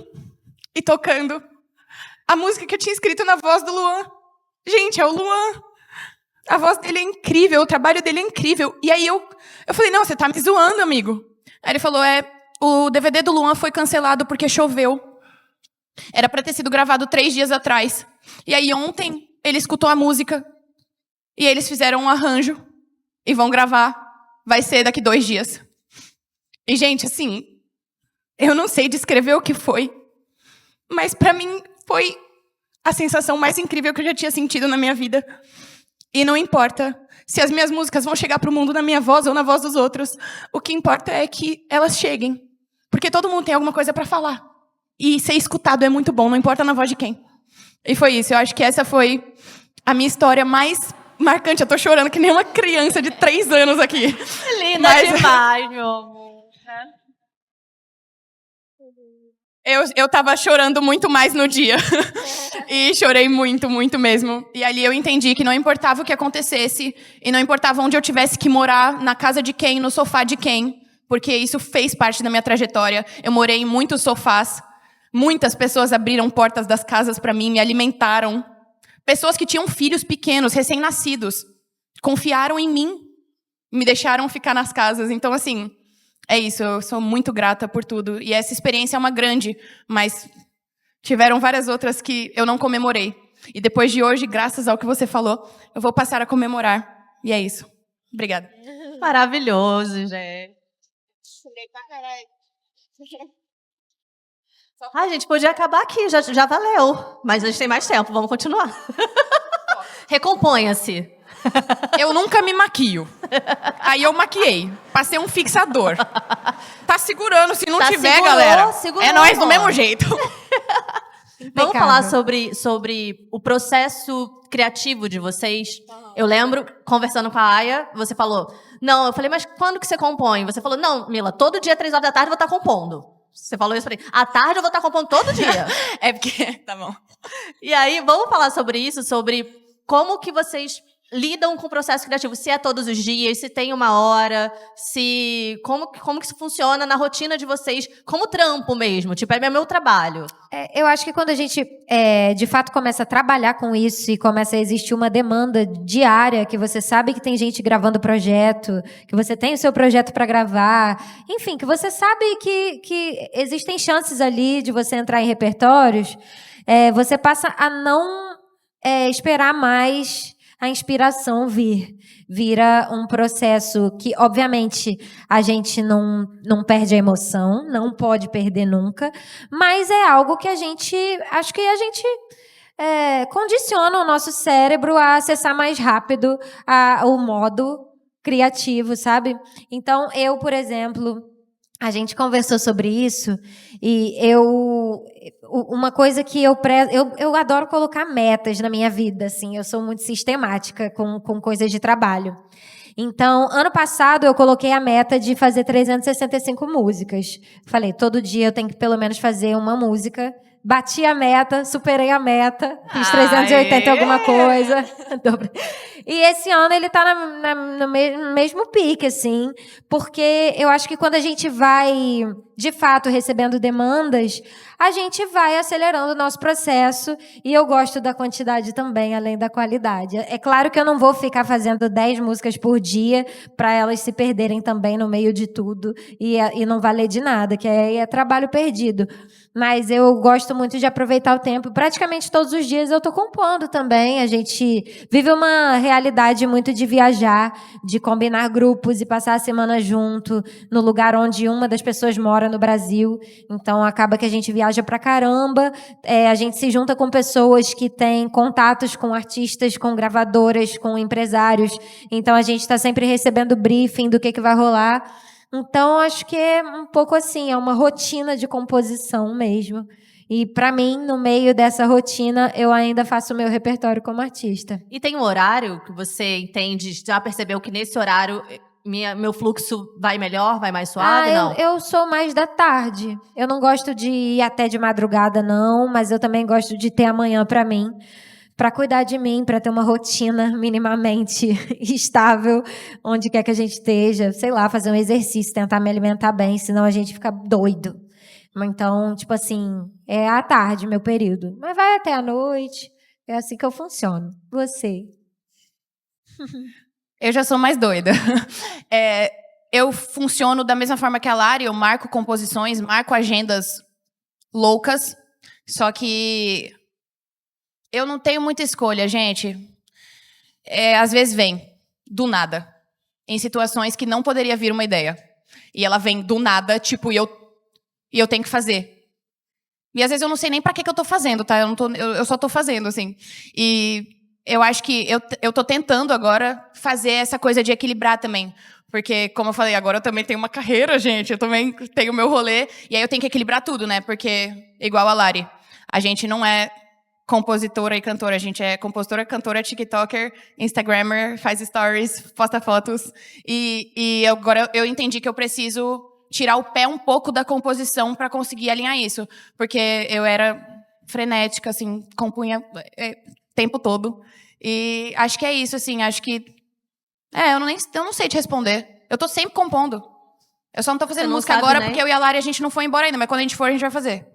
[SPEAKER 8] e tocando a música que eu tinha escrito na voz do Luan. Gente, é o Luan. A voz dele é incrível, o trabalho dele é incrível. E aí eu falei, não, você tá me zoando, amigo. Aí ele falou, o DVD do Luan foi cancelado porque choveu. Era pra ter sido gravado 3 dias atrás. E aí ontem ele escutou a música E eles fizeram um arranjo e vão gravar. Vai ser daqui 2 dias. E, gente, assim, eu não sei descrever o que foi, mas pra mim foi a sensação mais incrível que eu já tinha sentido na minha vida. E não importa se as minhas músicas vão chegar pro mundo na minha voz ou na voz dos outros. O que importa é que elas cheguem. Porque todo mundo tem alguma coisa pra falar. E ser escutado é muito bom, não importa na voz de quem. E foi isso. Eu acho que essa foi a minha história mais marcante. Eu tô chorando que nem uma criança de 3 anos aqui.
[SPEAKER 5] Linda demais, meu amor.
[SPEAKER 8] Eu tava chorando muito mais no dia. E chorei muito, muito mesmo. E ali eu entendi que não importava o que acontecesse, e não importava onde eu tivesse que morar, na casa de quem, no sofá de quem, porque isso fez parte da minha trajetória. Eu morei em muitos sofás. Muitas pessoas abriram portas das casas para mim, me alimentaram. Pessoas que tinham filhos pequenos, recém-nascidos, confiaram em mim, me deixaram ficar nas casas. Então, assim, é isso, eu sou muito grata por tudo. E essa experiência é uma grande, mas tiveram várias outras que eu não comemorei. E depois de hoje, graças ao que você falou, eu vou passar a comemorar. E é isso. Obrigada.
[SPEAKER 5] Maravilhoso, gente. Ai, gente, podia acabar aqui, já valeu. Mas a gente tem mais tempo, vamos continuar. Recomponha-se.
[SPEAKER 8] Eu nunca me maquio. Aí eu maquiei. Passei um fixador. Tá segurando, se não tiver, galera. É nós do mesmo jeito.
[SPEAKER 5] Vamos falar sobre o processo criativo de vocês. Eu lembro, conversando com a Aya, você falou... Não, eu falei, mas quando que você compõe? Você falou, não, Mila, todo dia, 3 horas da tarde, eu vou estar compondo. Você falou isso pra mim. À tarde eu vou estar compondo todo dia.
[SPEAKER 8] É porque... Tá bom.
[SPEAKER 5] E aí, vamos falar sobre isso, sobre como que vocês lidam com o processo criativo. Se é todos os dias, se tem uma hora, se... Como que isso funciona na rotina de vocês, como trampo mesmo. Tipo, é meu trabalho.
[SPEAKER 6] Eu acho que quando a gente, de fato, começa a trabalhar com isso e começa a existir uma demanda diária, que você sabe que tem gente gravando projeto, que você tem o seu projeto para gravar, enfim, que você sabe que existem chances ali de você entrar em repertórios, você passa a não esperar mais a inspiração vir. Vira um processo que, obviamente, a gente não perde a emoção, não pode perder nunca, mas é algo que acho que a gente condiciona o nosso cérebro a acessar mais rápido o modo criativo, sabe? Então, eu, por exemplo, a gente conversou sobre isso e uma coisa que eu adoro colocar metas na minha vida, assim, eu sou muito sistemática com coisas de trabalho. Então, ano passado eu coloquei a meta de fazer 365 músicas. Falei, todo dia eu tenho que pelo menos fazer uma música. Bati a meta, superei a meta, fiz 380 e alguma coisa. E esse ano ele tá no mesmo pique, assim, porque eu acho que quando a gente vai, de fato, recebendo demandas, a gente vai acelerando o nosso processo, e eu gosto da quantidade também, além da qualidade. É claro que eu não vou ficar fazendo 10 músicas por dia para elas se perderem também no meio de tudo e não valer de nada, que é trabalho perdido. Mas eu gosto muito de aproveitar o tempo. Praticamente todos os dias eu estou compondo também. A gente vive uma realidade muito de viajar, de combinar grupos e passar a semana junto, no lugar onde uma das pessoas mora no Brasil. Então, acaba que a gente viaja pra caramba. A gente se junta com pessoas que têm contatos com artistas, com gravadoras, com empresários. Então, a gente está sempre recebendo briefing do que vai rolar. Então, acho que é um pouco assim, é uma rotina de composição mesmo. E, para mim, no meio dessa rotina, eu ainda faço o meu repertório como artista.
[SPEAKER 5] E tem um horário que você entende, já percebeu que nesse horário meu fluxo vai melhor, vai mais suave, não?
[SPEAKER 6] Eu sou mais da tarde. Eu não gosto de ir até de madrugada, não, mas eu também gosto de ter amanhã para mim. Para cuidar de mim, para ter uma rotina minimamente estável, onde quer que a gente esteja, sei lá, fazer um exercício, tentar me alimentar bem, senão a gente fica doido. Então, tipo assim, é à tarde meu período, mas vai até à noite, é assim que eu funciono. Você?
[SPEAKER 8] Eu já sou mais doida. Eu funciono da mesma forma que a Lari, eu marco composições, marco agendas loucas, só que eu não tenho muita escolha, gente. às vezes vem do nada, em situações que não poderia vir uma ideia. E ela vem do nada, tipo, e eu tenho que fazer. E às vezes eu não sei nem pra que eu tô fazendo, tá? Eu só tô fazendo, assim. E eu acho que eu tô tentando agora fazer essa coisa de equilibrar também. Porque, como eu falei, agora eu também tenho uma carreira, gente. Eu também tenho o meu rolê. E aí eu tenho que equilibrar tudo, né? Porque, igual a Lari, a gente não é compositora e cantora. A gente é compositora, cantora, tiktoker, instagrammer, faz stories, posta fotos. E agora eu entendi que eu preciso tirar o pé um pouco da composição para conseguir alinhar isso. Porque eu era frenética, assim, compunha o tempo todo. E acho que é isso, assim, acho que... eu não sei te responder. Eu tô sempre compondo. Eu só não tô fazendo música agora porque eu e a Lari, a gente não foi embora ainda, mas quando a gente for, a gente vai fazer.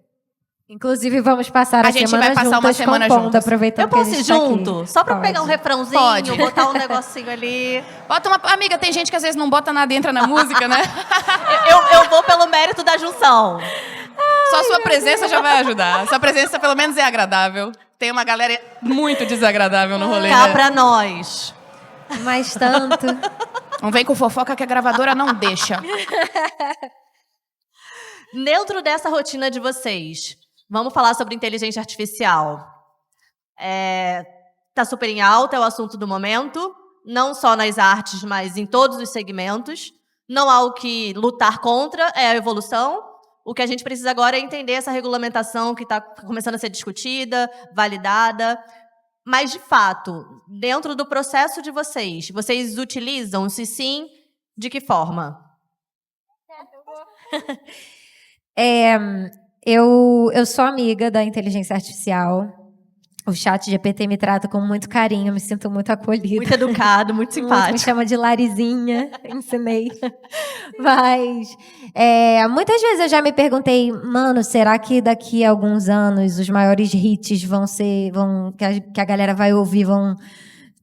[SPEAKER 6] Inclusive, vamos passar
[SPEAKER 8] a gente vai passar uma semana
[SPEAKER 6] compondo, aproveitando
[SPEAKER 5] que a gente
[SPEAKER 6] tá
[SPEAKER 5] junto?
[SPEAKER 6] Aqui.
[SPEAKER 5] Só pra pegar um refrãozinho,
[SPEAKER 8] Pode.
[SPEAKER 5] botar um negocinho ali.
[SPEAKER 8] Bota uma... Amiga, tem gente que às vezes não bota nada e entra na música, né?
[SPEAKER 5] eu vou pelo mérito da junção.
[SPEAKER 8] Só sua presença já vai ajudar. Sua presença, pelo menos, é agradável. Tem uma galera muito desagradável no rolê.
[SPEAKER 5] Cá
[SPEAKER 8] né?
[SPEAKER 5] pra nós.
[SPEAKER 6] Mais tanto.
[SPEAKER 8] Não vem com fofoca que a gravadora não deixa.
[SPEAKER 5] Dentro dessa rotina de vocês, vamos falar sobre inteligência artificial. Tá super em alta, é o assunto do momento. Não só nas artes, mas em todos os segmentos. Não há o que lutar contra, é a evolução. O que a gente precisa agora é entender essa regulamentação que está começando a ser discutida, validada. Mas, de fato, dentro do processo de vocês utilizam? Se sim, de que forma?
[SPEAKER 6] Eu sou amiga da inteligência artificial. O ChatGPT me trata com muito carinho, me sinto muito acolhida.
[SPEAKER 5] Muito educado, muito simpático.
[SPEAKER 6] Me chama de Larizinha, ensinei. Mas, muitas vezes eu já me perguntei, mano, será que daqui a alguns anos os maiores hits que a galera vai ouvir vão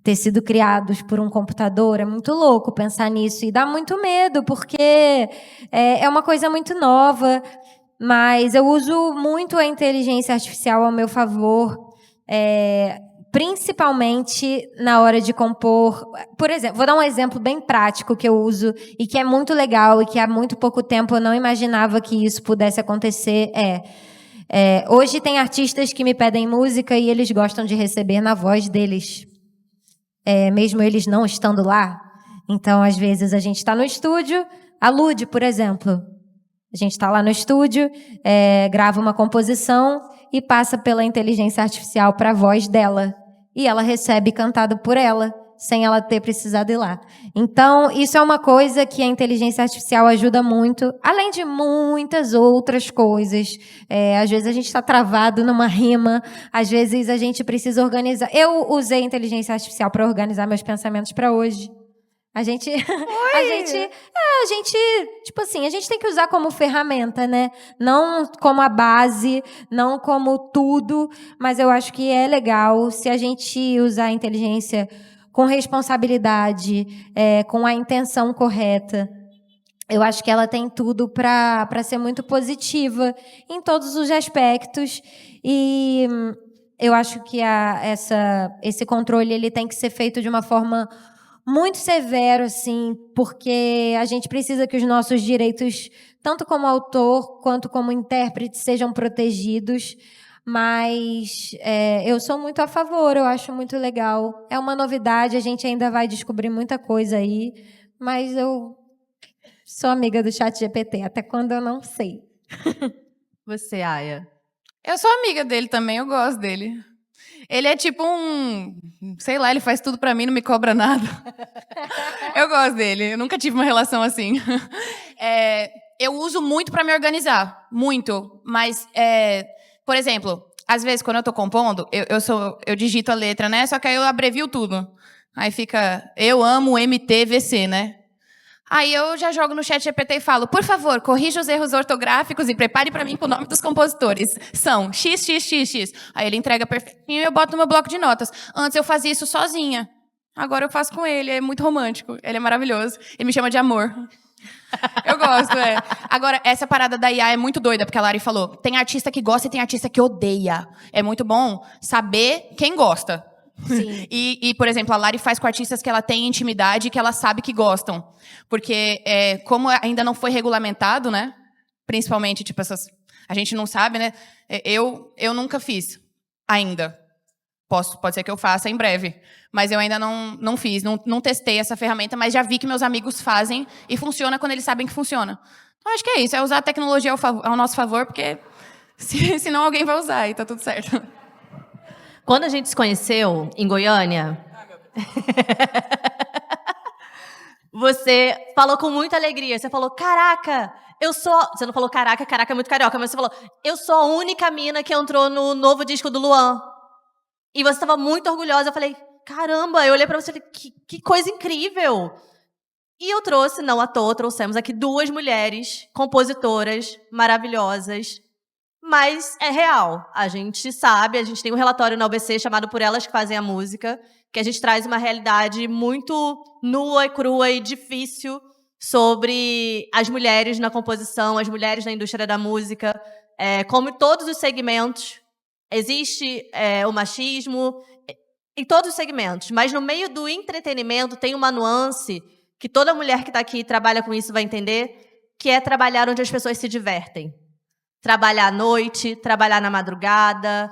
[SPEAKER 6] ter sido criados por um computador? É muito louco pensar nisso e dá muito medo, porque é uma coisa muito nova, mas eu uso muito a inteligência artificial ao meu favor, principalmente na hora de compor. Por exemplo, vou dar um exemplo bem prático que eu uso e que é muito legal e que há muito pouco tempo eu não imaginava que isso pudesse acontecer. Hoje tem artistas que me pedem música e eles gostam de receber na voz deles, mesmo eles não estando lá. Então, às vezes, a gente está no estúdio, a Lud, por exemplo. A gente está lá no estúdio, grava uma composição e passa pela inteligência artificial para a voz dela. E ela recebe cantado por ela, sem ela ter precisado ir lá. Então, isso é uma coisa que a inteligência artificial ajuda muito, além de muitas outras coisas. Às vezes a gente está travado numa rima, às vezes a gente precisa organizar. Eu usei a inteligência artificial para organizar meus pensamentos para hoje. A gente, tipo assim, a gente tem que usar como ferramenta, né? Não como a base, não como tudo, mas eu acho que é legal se a gente usar a inteligência com responsabilidade, com a intenção correta. Eu acho que ela tem tudo para ser muito positiva em todos os aspectos. E eu acho que esse controle ele tem que ser feito de uma forma muito severo, assim, porque a gente precisa que os nossos direitos, tanto como autor quanto como intérprete, sejam protegidos. Mas eu sou muito a favor, eu acho muito legal. É uma novidade, a gente ainda vai descobrir muita coisa aí, mas eu sou amiga do ChatGPT, até quando eu não sei.
[SPEAKER 5] Você, Aya?
[SPEAKER 8] Eu sou amiga dele também, eu gosto dele. Ele é tipo sei lá, ele faz tudo pra mim, não me cobra nada. Eu gosto dele, eu nunca tive uma relação assim. Eu uso muito pra me organizar, muito. Mas, por exemplo, às vezes quando eu tô compondo, eu digito a letra, né? Só que aí eu abrevio tudo. Aí fica, eu amo MTVC, né? Aí eu já jogo no ChatGPT e falo, por favor, corrija os erros ortográficos e prepare para mim o nome dos compositores. São XXXX. Aí ele entrega perfeitinho e eu boto no meu bloco de notas. Antes eu fazia isso sozinha. Agora eu faço com ele, é muito romântico. Ele é maravilhoso. Ele me chama de amor. Eu gosto, Agora, essa parada da IA é muito doida, porque a Lari falou, tem artista que gosta e tem artista que odeia. É muito bom saber quem gosta.
[SPEAKER 6] Sim.
[SPEAKER 8] E, por exemplo, a Lari faz com artistas que ela tem intimidade e que ela sabe que gostam. Porque, como ainda não foi regulamentado, né? Principalmente, tipo, a gente não sabe, né? Eu nunca fiz, ainda. Pode ser que eu faça em breve. Mas eu ainda não fiz, não testei essa ferramenta, mas já vi que meus amigos fazem e funciona quando eles sabem que funciona. Então, acho que é isso, é usar a tecnologia ao nosso favor, porque senão alguém vai usar e tá tudo certo.
[SPEAKER 5] Quando a gente se conheceu em Goiânia, você falou com muita alegria. Você falou, caraca, eu sou... Você não falou caraca é muito carioca, mas você falou, eu sou a única mina que entrou no novo disco do Luan. E você estava muito orgulhosa. Eu falei, caramba, eu olhei pra você e falei, que coisa incrível. E eu trouxe, não à toa, trouxemos aqui 2 mulheres compositoras maravilhosas. Mas é real. A gente sabe, a gente tem um relatório na UBC chamado Por Elas que Fazem a Música, que a gente traz uma realidade muito nua e crua e difícil sobre as mulheres na composição, as mulheres na indústria da música. Como em todos os segmentos, existe o machismo, em todos os segmentos. Mas no meio do entretenimento tem uma nuance que toda mulher que está aqui e trabalha com isso vai entender, que é trabalhar onde as pessoas se divertem. Trabalhar à noite, trabalhar na madrugada.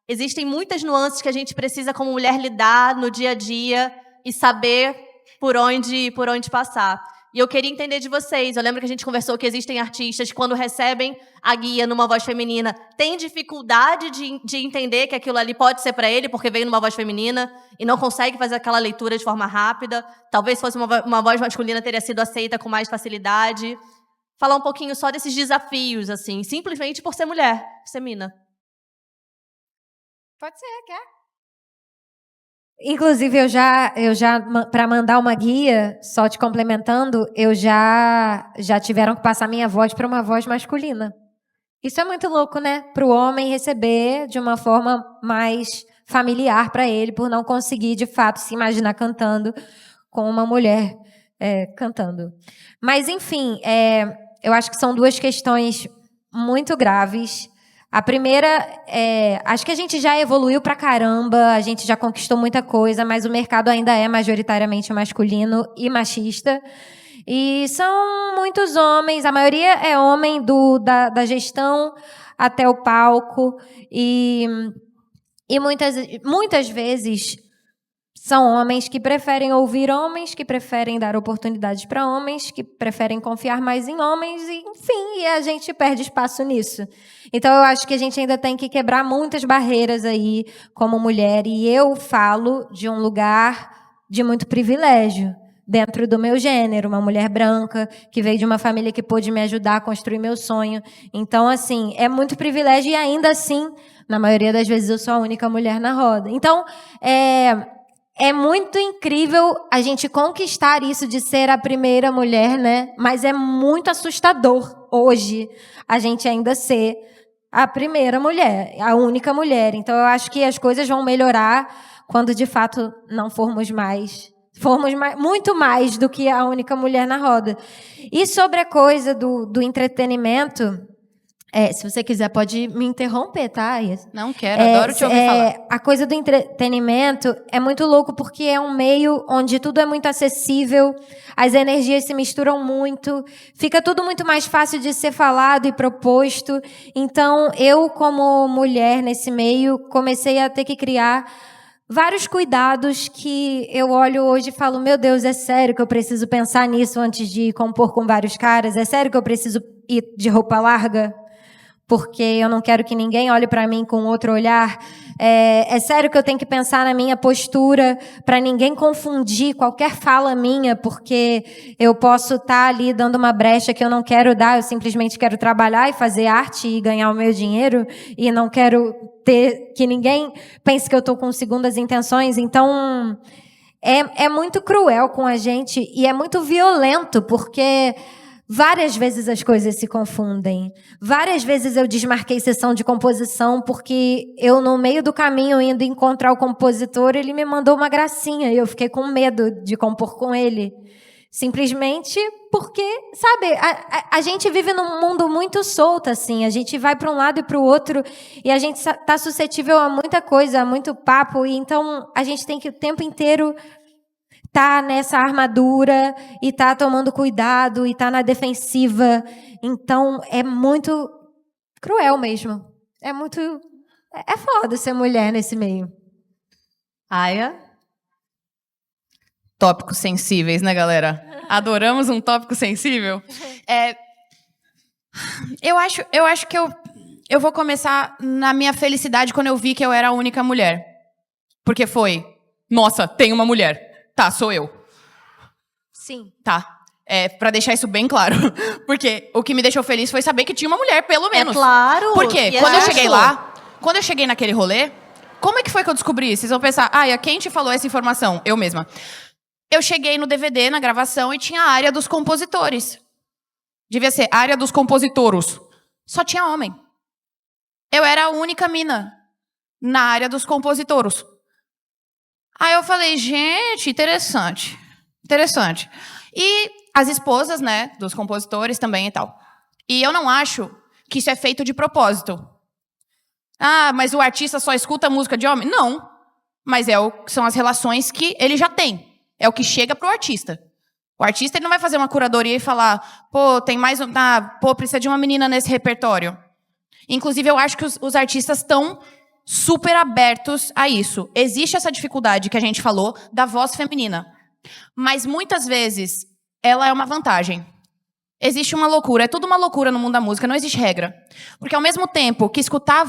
[SPEAKER 5] Existem muitas nuances que a gente precisa, como mulher, lidar no dia a dia e saber por onde passar. E eu queria entender de vocês. Eu lembro que a gente conversou que existem artistas que, quando recebem a guia numa voz feminina, têm dificuldade de entender que aquilo ali pode ser para ele, porque veio numa voz feminina e não consegue fazer aquela leitura de forma rápida. Talvez fosse uma voz masculina, teria sido aceita com mais facilidade. Falar um pouquinho só desses desafios, assim, simplesmente por ser mulher, por ser mina.
[SPEAKER 6] Pode ser, quer? Inclusive, eu já para mandar uma guia, só te complementando, já tiveram que passar minha voz para uma voz masculina. Isso é muito louco, né? Para o homem receber de uma forma mais familiar para ele, por não conseguir, de fato, se imaginar cantando com uma mulher cantando. Mas, enfim, eu acho que são 2 questões muito graves. A primeira, acho que a gente já evoluiu pra caramba, a gente já conquistou muita coisa, mas o mercado ainda é majoritariamente masculino e machista. E são muitos homens, a maioria é homem da gestão até o palco. E muitas vezes são homens que preferem ouvir homens, que preferem dar oportunidades para homens, que preferem confiar mais em homens, e, enfim, e a gente perde espaço nisso. Então, eu acho que a gente ainda tem que quebrar muitas barreiras aí como mulher, e eu falo de um lugar de muito privilégio dentro do meu gênero, uma mulher branca que veio de uma família que pôde me ajudar a construir meu sonho. Então, assim, é muito privilégio e ainda assim, na maioria das vezes, eu sou a única mulher na roda. Então, é muito incrível a gente conquistar isso de ser a primeira mulher, né? Mas é muito assustador hoje a gente ainda ser a primeira mulher, a única mulher. Então, eu acho que as coisas vão melhorar quando, de fato, não formos muito mais do que a única mulher na roda. E sobre a coisa do entretenimento, se você quiser, pode me interromper, tá?
[SPEAKER 8] Não quero, adoro te ouvir falar.
[SPEAKER 6] A coisa do entretenimento é muito louco porque é um meio onde tudo é muito acessível, as energias se misturam muito, fica tudo muito mais fácil de ser falado e proposto. Então, eu, como mulher nesse meio, comecei a ter que criar vários cuidados que eu olho hoje e falo, meu Deus, é sério que eu preciso pensar nisso antes de compor com vários caras? É sério que eu preciso ir de roupa larga? Porque eu não quero que ninguém olhe para mim com outro olhar. É sério que eu tenho que pensar na minha postura para ninguém confundir qualquer fala minha, porque eu posso estar ali dando uma brecha que eu não quero dar, eu simplesmente quero trabalhar e fazer arte e ganhar o meu dinheiro e não quero ter que ninguém pense que eu estou com segundas intenções. Então, é muito cruel com a gente e é muito violento, porque várias vezes as coisas se confundem. Várias vezes eu desmarquei sessão de composição porque eu, no meio do caminho, indo encontrar o compositor, ele me mandou uma gracinha e eu fiquei com medo de compor com ele. Simplesmente porque, sabe, a gente vive num mundo muito solto, assim. A gente vai para um lado e para o outro e a gente está suscetível a muita coisa, a muito papo. E então a gente tem que o tempo inteiro estar nessa armadura e estar tomando cuidado e estar na defensiva. Então é muito cruel mesmo. É foda ser mulher nesse meio.
[SPEAKER 5] Aya?
[SPEAKER 8] Tópicos sensíveis, né, galera? Adoramos um tópico sensível. Eu acho que eu vou começar na minha felicidade quando eu vi que eu era a única mulher. Porque foi, nossa, tem uma mulher. Tá, sou eu.
[SPEAKER 6] Sim.
[SPEAKER 8] Tá. Pra deixar isso bem claro. Porque o que me deixou feliz foi saber que tinha uma mulher, pelo menos.
[SPEAKER 5] É claro.
[SPEAKER 8] Porque quando eu cheguei lá, quando eu cheguei naquele rolê, como é que foi que eu descobri? Vocês vão pensar, quem te falou essa informação? Eu mesma. Eu cheguei no DVD, na gravação, e tinha a área dos compositores. Devia ser área dos compositoros. Só tinha homem. Eu era a única mina na área dos compositoros. Aí eu falei, gente, interessante. Interessante. E as esposas, né, dos compositores também e tal. E eu não acho que isso é feito de propósito. Mas o artista só escuta música de homem? Não. Mas são as relações que ele já tem. É o que chega pro artista. O artista ele não vai fazer uma curadoria e falar, tem mais precisa de uma menina nesse repertório. Inclusive, eu acho que os artistas estão super abertos a isso. Existe essa dificuldade que a gente falou da voz feminina. Mas muitas vezes ela é uma vantagem. Existe uma loucura, é tudo uma loucura no mundo da música, não existe regra. Porque ao mesmo tempo que escutar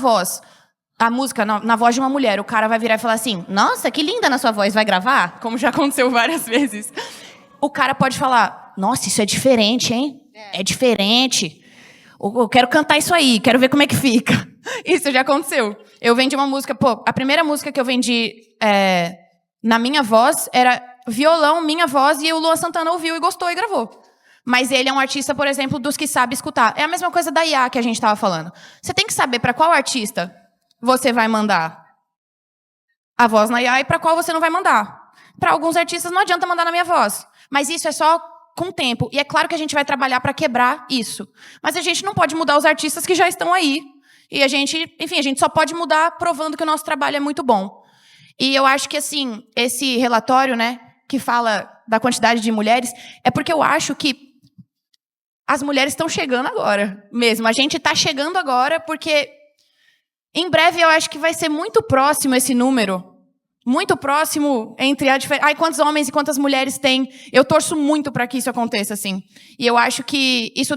[SPEAKER 8] a música na voz de uma mulher, o cara vai virar e falar assim, nossa, que linda na sua voz, vai gravar? Como já aconteceu várias vezes. O cara pode falar, nossa, isso é diferente, hein? É diferente. Eu quero cantar isso aí, quero ver como é que fica. Isso já aconteceu. Eu vendi uma música, a primeira música que eu vendi na minha voz era violão, minha voz, e o Luan Santana ouviu e gostou e gravou. Mas ele é um artista, por exemplo, dos que sabe escutar. É a mesma coisa da IA que a gente estava falando. Você tem que saber para qual artista você vai mandar a voz na IA e para qual você não vai mandar. Para alguns artistas não adianta mandar na minha voz. Mas isso é só com o tempo. E é claro que a gente vai trabalhar para quebrar isso. Mas a gente não pode mudar os artistas que já estão aí. E a gente só pode mudar provando que o nosso trabalho é muito bom. E eu acho que, assim, esse relatório, né, que fala da quantidade de mulheres, é porque eu acho que as mulheres estão chegando agora mesmo. A gente está chegando agora porque, em breve, eu acho que vai ser muito próximo esse número. Muito próximo entre a diferença. Quantos homens e quantas mulheres tem? Eu torço muito para que isso aconteça, assim. E eu acho que isso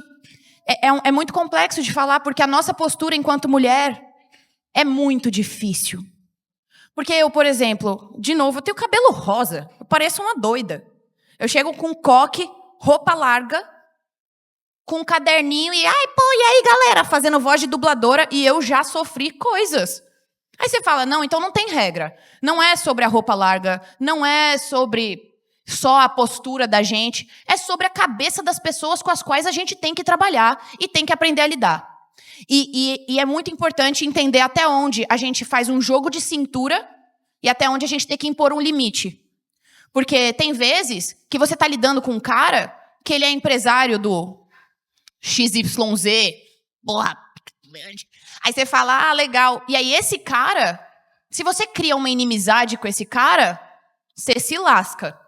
[SPEAKER 8] é muito complexo de falar, porque a nossa postura enquanto mulher é muito difícil. Porque eu, por exemplo, de novo, eu tenho cabelo rosa. Eu pareço uma doida. Eu chego com coque, roupa larga, com um caderninho e aí, galera, fazendo voz de dubladora, e eu já sofri coisas. Aí você fala, não, então não tem regra. Não é sobre a roupa larga, não é sobre só a postura da gente, é sobre a cabeça das pessoas com as quais a gente tem que trabalhar e tem que aprender a lidar. E é muito importante entender até onde a gente faz um jogo de cintura e até onde a gente tem que impor um limite. Porque tem vezes que você está lidando com um cara que ele é empresário do XYZ, aí você fala, legal. E aí esse cara, se você cria uma inimizade com esse cara, você se lasca.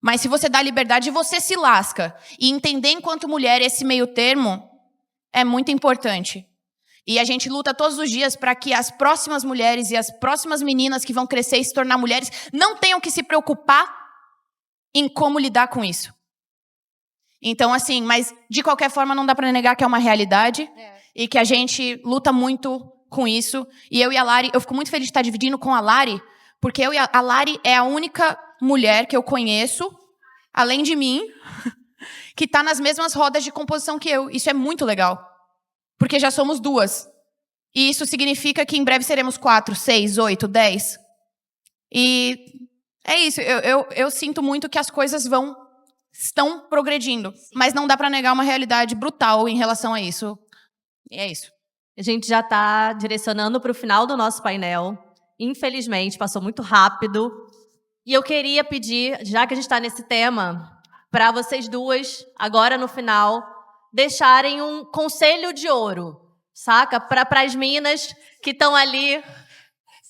[SPEAKER 8] Mas se você dá liberdade, você se lasca. E entender enquanto mulher esse meio termo é muito importante. E a gente luta todos os dias para que as próximas mulheres e as próximas meninas que vão crescer e se tornar mulheres não tenham que se preocupar em como lidar com isso. Então, assim, mas de qualquer forma não dá para negar que é uma realidade e que a gente luta muito com isso. E eu e a Lari, eu fico muito feliz de estar dividindo com a Lari, porque a Lari é a única mulher que eu conheço, além de mim, que está nas mesmas rodas de composição que eu. Isso é muito legal, porque já somos 2. E isso significa que em breve seremos 4, 6, 8, 10. E é isso, eu sinto muito que as coisas estão progredindo, mas não dá para negar uma realidade brutal em relação a isso. E é isso.
[SPEAKER 5] A gente já está direcionando para o final do nosso painel. Infelizmente, passou muito rápido. E eu queria pedir, já que a gente está nesse tema, para vocês duas, agora no final, deixarem um conselho de ouro, saca? Para as minas que estão ali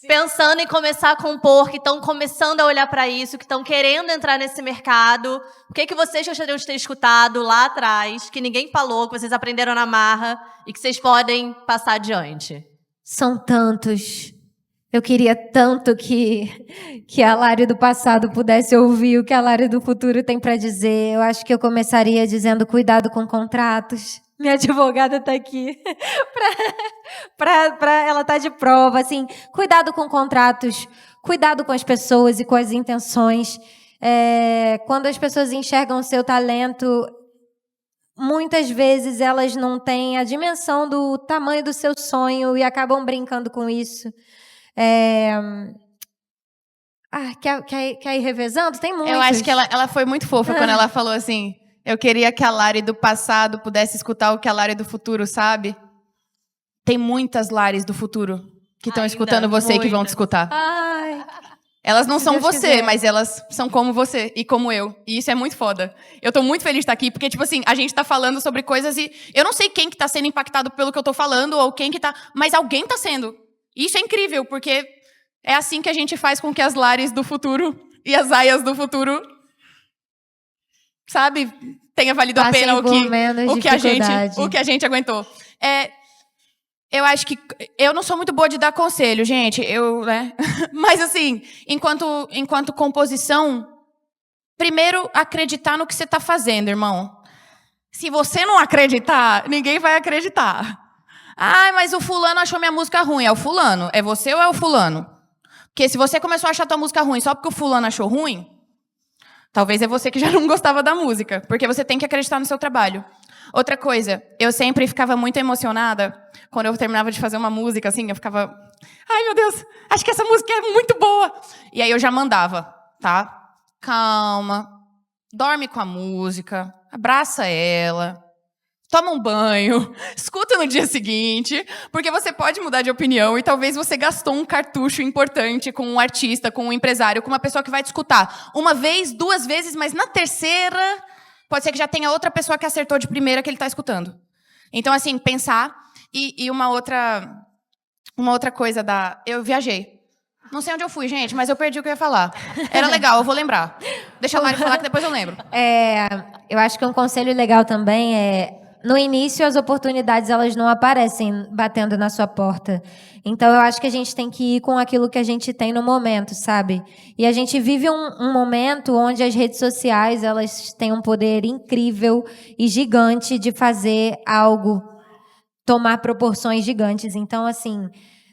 [SPEAKER 5] pensando em começar a compor, que estão começando a olhar para isso, que estão querendo entrar nesse mercado. O que vocês gostariam de ter escutado lá atrás, que ninguém falou, que vocês aprenderam na marra e que vocês podem passar adiante?
[SPEAKER 6] São tantos. Eu queria tanto que a Lari do passado pudesse ouvir o que a Lari do futuro tem para dizer. Eu acho que eu começaria dizendo cuidado com contratos. Minha advogada está aqui. Ela tá de prova. Assim, cuidado com contratos, cuidado com as pessoas e com as intenções. Quando as pessoas enxergam o seu talento, muitas vezes elas não têm a dimensão do tamanho do seu sonho e acabam brincando com isso. Quer ir revezando? Tem muitos.
[SPEAKER 8] Eu acho que ela foi muito fofa quando ela falou assim, eu queria que a Lari do passado pudesse escutar o que a Lari do futuro sabe. Tem muitas Lares do futuro que estão escutando você e que vão te escutar.
[SPEAKER 6] Ai,
[SPEAKER 8] elas não são
[SPEAKER 6] Deus
[SPEAKER 8] você,
[SPEAKER 6] quiser.
[SPEAKER 8] mas elas são como você e como eu. E isso é muito foda. Eu tô muito feliz de estar aqui, porque, tipo assim, a gente tá falando sobre coisas e eu não sei quem que tá sendo impactado pelo que eu tô falando ou quem que tá... Mas alguém tá sendo. E isso é incrível, porque é assim que a gente faz com que as Lares do futuro e as Aias do futuro, sabe, tenha valido a
[SPEAKER 6] Passem
[SPEAKER 8] pena
[SPEAKER 6] por menos
[SPEAKER 8] o que a gente aguentou. Eu acho que... Eu não sou muito boa de dar conselho, gente. Né? Mas, assim, enquanto composição, primeiro, acreditar no que você está fazendo, irmão. Se você não acreditar, ninguém vai acreditar. Ah, mas o fulano achou minha música ruim. É o fulano? É você ou é o fulano? Porque se você começou a achar tua música ruim só porque o fulano achou ruim, talvez é você que já não gostava da música. Porque você tem que acreditar no seu trabalho. Outra coisa, eu sempre ficava muito emocionada quando eu terminava de fazer uma música, assim, eu ficava... Ai, meu Deus, acho que essa música é muito boa. E aí eu já mandava, tá? Calma, dorme com a música, abraça ela, toma um banho, escuta no dia seguinte, porque você pode mudar de opinião e talvez você gastou um cartucho importante com um artista, com um empresário, com uma pessoa que vai te escutar. Uma vez, duas vezes, mas na terceira... Pode ser que já tenha outra pessoa que acertou de primeira que ele está escutando. Então, assim, pensar. E uma outra coisa da... Eu viajei. Não sei onde eu fui, gente, mas eu perdi o que eu ia falar. Era legal, eu vou lembrar. Deixa a Lari falar que depois eu lembro.
[SPEAKER 6] Eu acho que um conselho legal também é... No início, as oportunidades elas não aparecem batendo na sua porta. Então, eu acho que a gente tem que ir com aquilo que a gente tem no momento, sabe? E a gente vive um momento onde as redes sociais elas têm um poder incrível e gigante de fazer algo tomar proporções gigantes. Então, assim,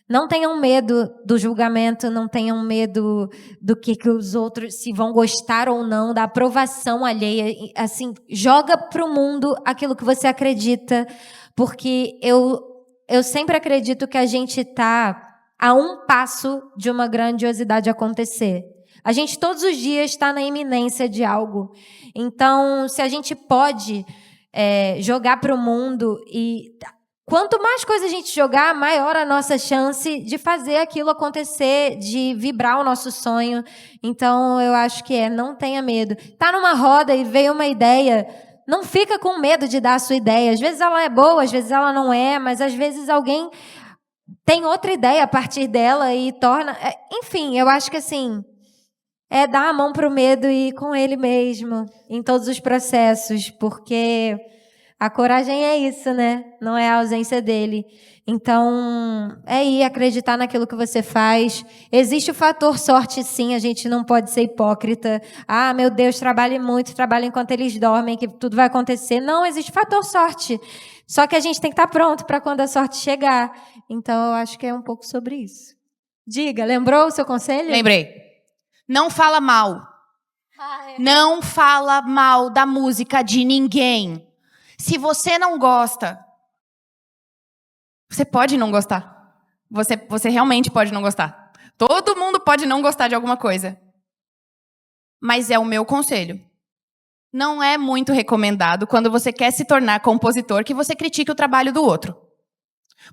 [SPEAKER 6] não tenham medo do julgamento, não tenham medo do que os outros, se vão gostar ou não, da aprovação alheia. Assim, joga para o mundo aquilo que você acredita, porque eu sempre acredito que a gente está a um passo de uma grandiosidade acontecer. A gente todos os dias está na iminência de algo. Então, se a gente pode jogar para o mundo e... Quanto mais coisa a gente jogar, maior a nossa chance de fazer aquilo acontecer, de vibrar o nosso sonho. Então, eu acho que não tenha medo. Tá numa roda e veio uma ideia, não fica com medo de dar a sua ideia. Às vezes ela é boa, às vezes ela não é, mas às vezes alguém tem outra ideia a partir dela e torna... Enfim, eu acho que assim, dar a mão pro medo e ir com ele mesmo, em todos os processos, porque... A coragem é isso, né? Não é a ausência dele. Então, ir acreditar naquilo que você faz. Existe o fator sorte, sim. A gente não pode ser hipócrita. Ah, meu Deus, trabalhe muito, trabalhe enquanto eles dormem, que tudo vai acontecer. Não, existe fator sorte. Só que a gente tem que estar pronto para quando a sorte chegar. Então, eu acho que é um pouco sobre isso. Diga, lembrou o seu conselho?
[SPEAKER 8] Lembrei. Não fala mal. Não fala mal da música de ninguém. Se você não gosta, você pode não gostar. Você realmente pode não gostar. Todo mundo pode não gostar de alguma coisa. Mas é o meu conselho. Não é muito recomendado quando você quer se tornar compositor que você critique o trabalho do outro.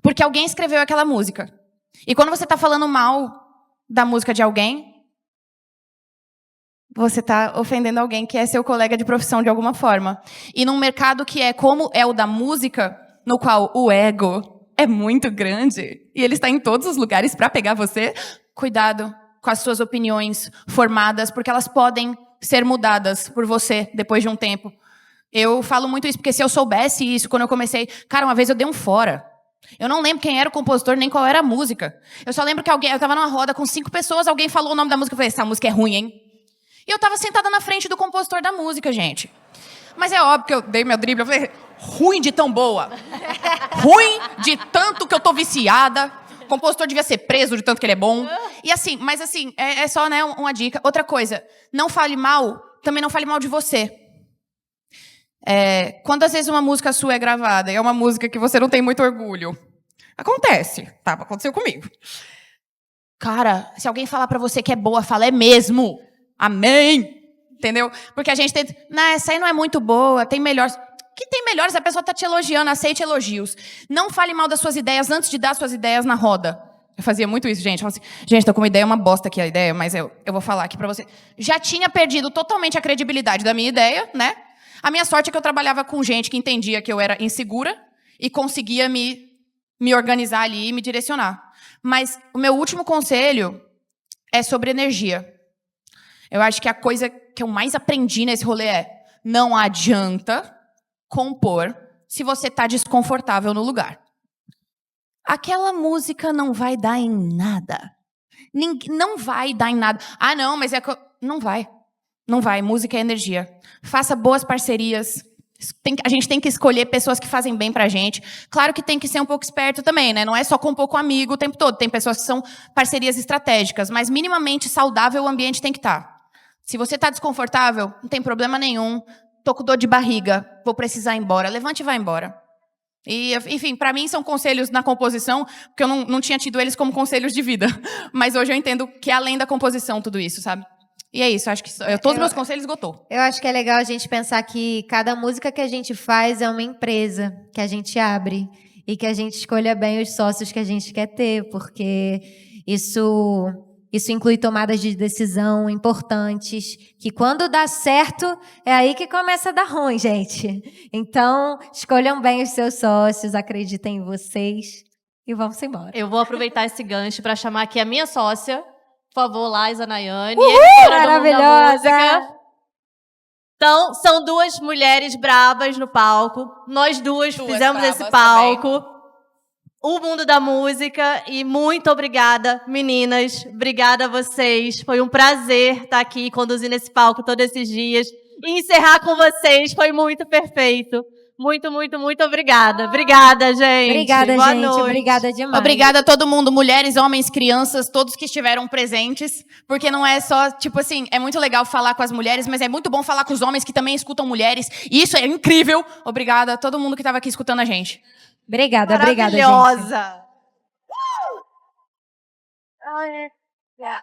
[SPEAKER 8] Porque alguém escreveu aquela música. E quando você está falando mal da música de alguém, você está ofendendo alguém que é seu colega de profissão de alguma forma. E num mercado que é como é o da música, no qual o ego é muito grande, e ele está em todos os lugares para pegar você, cuidado com as suas opiniões formadas, porque elas podem ser mudadas por você depois de um tempo. Eu falo muito isso, porque se eu soubesse isso quando eu comecei... Cara, uma vez eu dei um fora. Eu não lembro quem era o compositor, nem qual era a música. Eu só lembro que eu estava numa roda com 5 pessoas, alguém falou o nome da música, eu falei, essa música é ruim, hein? E eu estava sentada na frente do compositor da música, gente. Mas é óbvio que eu dei meu drible, eu falei, ruim de tão boa. Ruim de tanto que eu tô viciada. O compositor devia ser preso de tanto que ele é bom. E assim, mas assim, é só, né, uma dica. Outra coisa, não fale mal, também não fale mal de você. Quando às vezes uma música sua é gravada e é uma música que você não tem muito orgulho, acontece, tá? Aconteceu comigo. Cara, se alguém falar pra você que é boa, fala, é mesmo. Amém. Entendeu? Porque a gente tenta, não, essa aí não é muito boa, tem melhores. Que tem melhores? A pessoa tá te elogiando, aceite elogios. Não fale mal das suas ideias antes de dar suas ideias na roda. Eu fazia muito isso, gente. Eu falava assim, gente, tô com uma ideia, uma bosta aqui a ideia, mas eu vou falar aqui pra você. Já tinha perdido totalmente a credibilidade da minha ideia, né? A minha sorte é que eu trabalhava com gente que entendia que eu era insegura e conseguia me organizar ali e me direcionar. Mas o meu último conselho é sobre energia. Eu acho que a coisa que eu mais aprendi nesse rolê é não adianta compor se você está desconfortável no lugar. Aquela música não vai dar em nada. Não vai dar em nada. Ah, não, mas é que... Não vai. Não vai. Música é energia. Faça boas parcerias. A gente tem que escolher pessoas que fazem bem pra gente. Claro que tem que ser um pouco esperto também, né? Não é só compor com amigo o tempo todo. Tem pessoas que são parcerias estratégicas, mas minimamente saudável o ambiente tem que estar. Se você está desconfortável, não tem problema nenhum. Tô com dor de barriga, vou precisar ir embora. Levante e vá embora. E, enfim, para mim são conselhos na composição, porque eu não tinha tido eles como conselhos de vida. Mas hoje eu entendo que é além da composição tudo isso, sabe? E é isso, acho que todos os meus conselhos esgotou.
[SPEAKER 6] Eu acho que é legal a gente pensar que cada música que a gente faz é uma empresa que a gente abre e que a gente escolha bem os sócios que a gente quer ter, porque isso inclui tomadas de decisão importantes, que quando dá certo, é aí que começa a dar ruim, gente. Então, escolham bem os seus sócios, acreditem em vocês e vamos embora.
[SPEAKER 5] Eu vou aproveitar esse gancho para chamar aqui a minha sócia, por favor, Liza Nayane.
[SPEAKER 6] Maravilhosa!
[SPEAKER 5] Então, são 2 mulheres brabas no palco. Nós duas fizemos esse palco. Também. O mundo da música. E muito obrigada, meninas. Obrigada a vocês. Foi um prazer estar aqui conduzindo esse palco todos esses dias. E encerrar com vocês foi muito perfeito. Muito, muito, muito obrigada. Obrigada, gente.
[SPEAKER 6] Obrigada,
[SPEAKER 5] Boa
[SPEAKER 6] gente.
[SPEAKER 5] noite.
[SPEAKER 6] Obrigada demais.
[SPEAKER 8] Obrigada a todo mundo, mulheres, homens, crianças, todos que estiveram presentes. Porque não é só, tipo assim, é muito legal falar com as mulheres, mas é muito bom falar com os homens que também escutam mulheres. E isso é incrível. Obrigada a todo mundo que estava aqui escutando a gente.
[SPEAKER 6] Obrigada, obrigada, gente.
[SPEAKER 5] Maravilhosa.
[SPEAKER 7] Oh, yeah.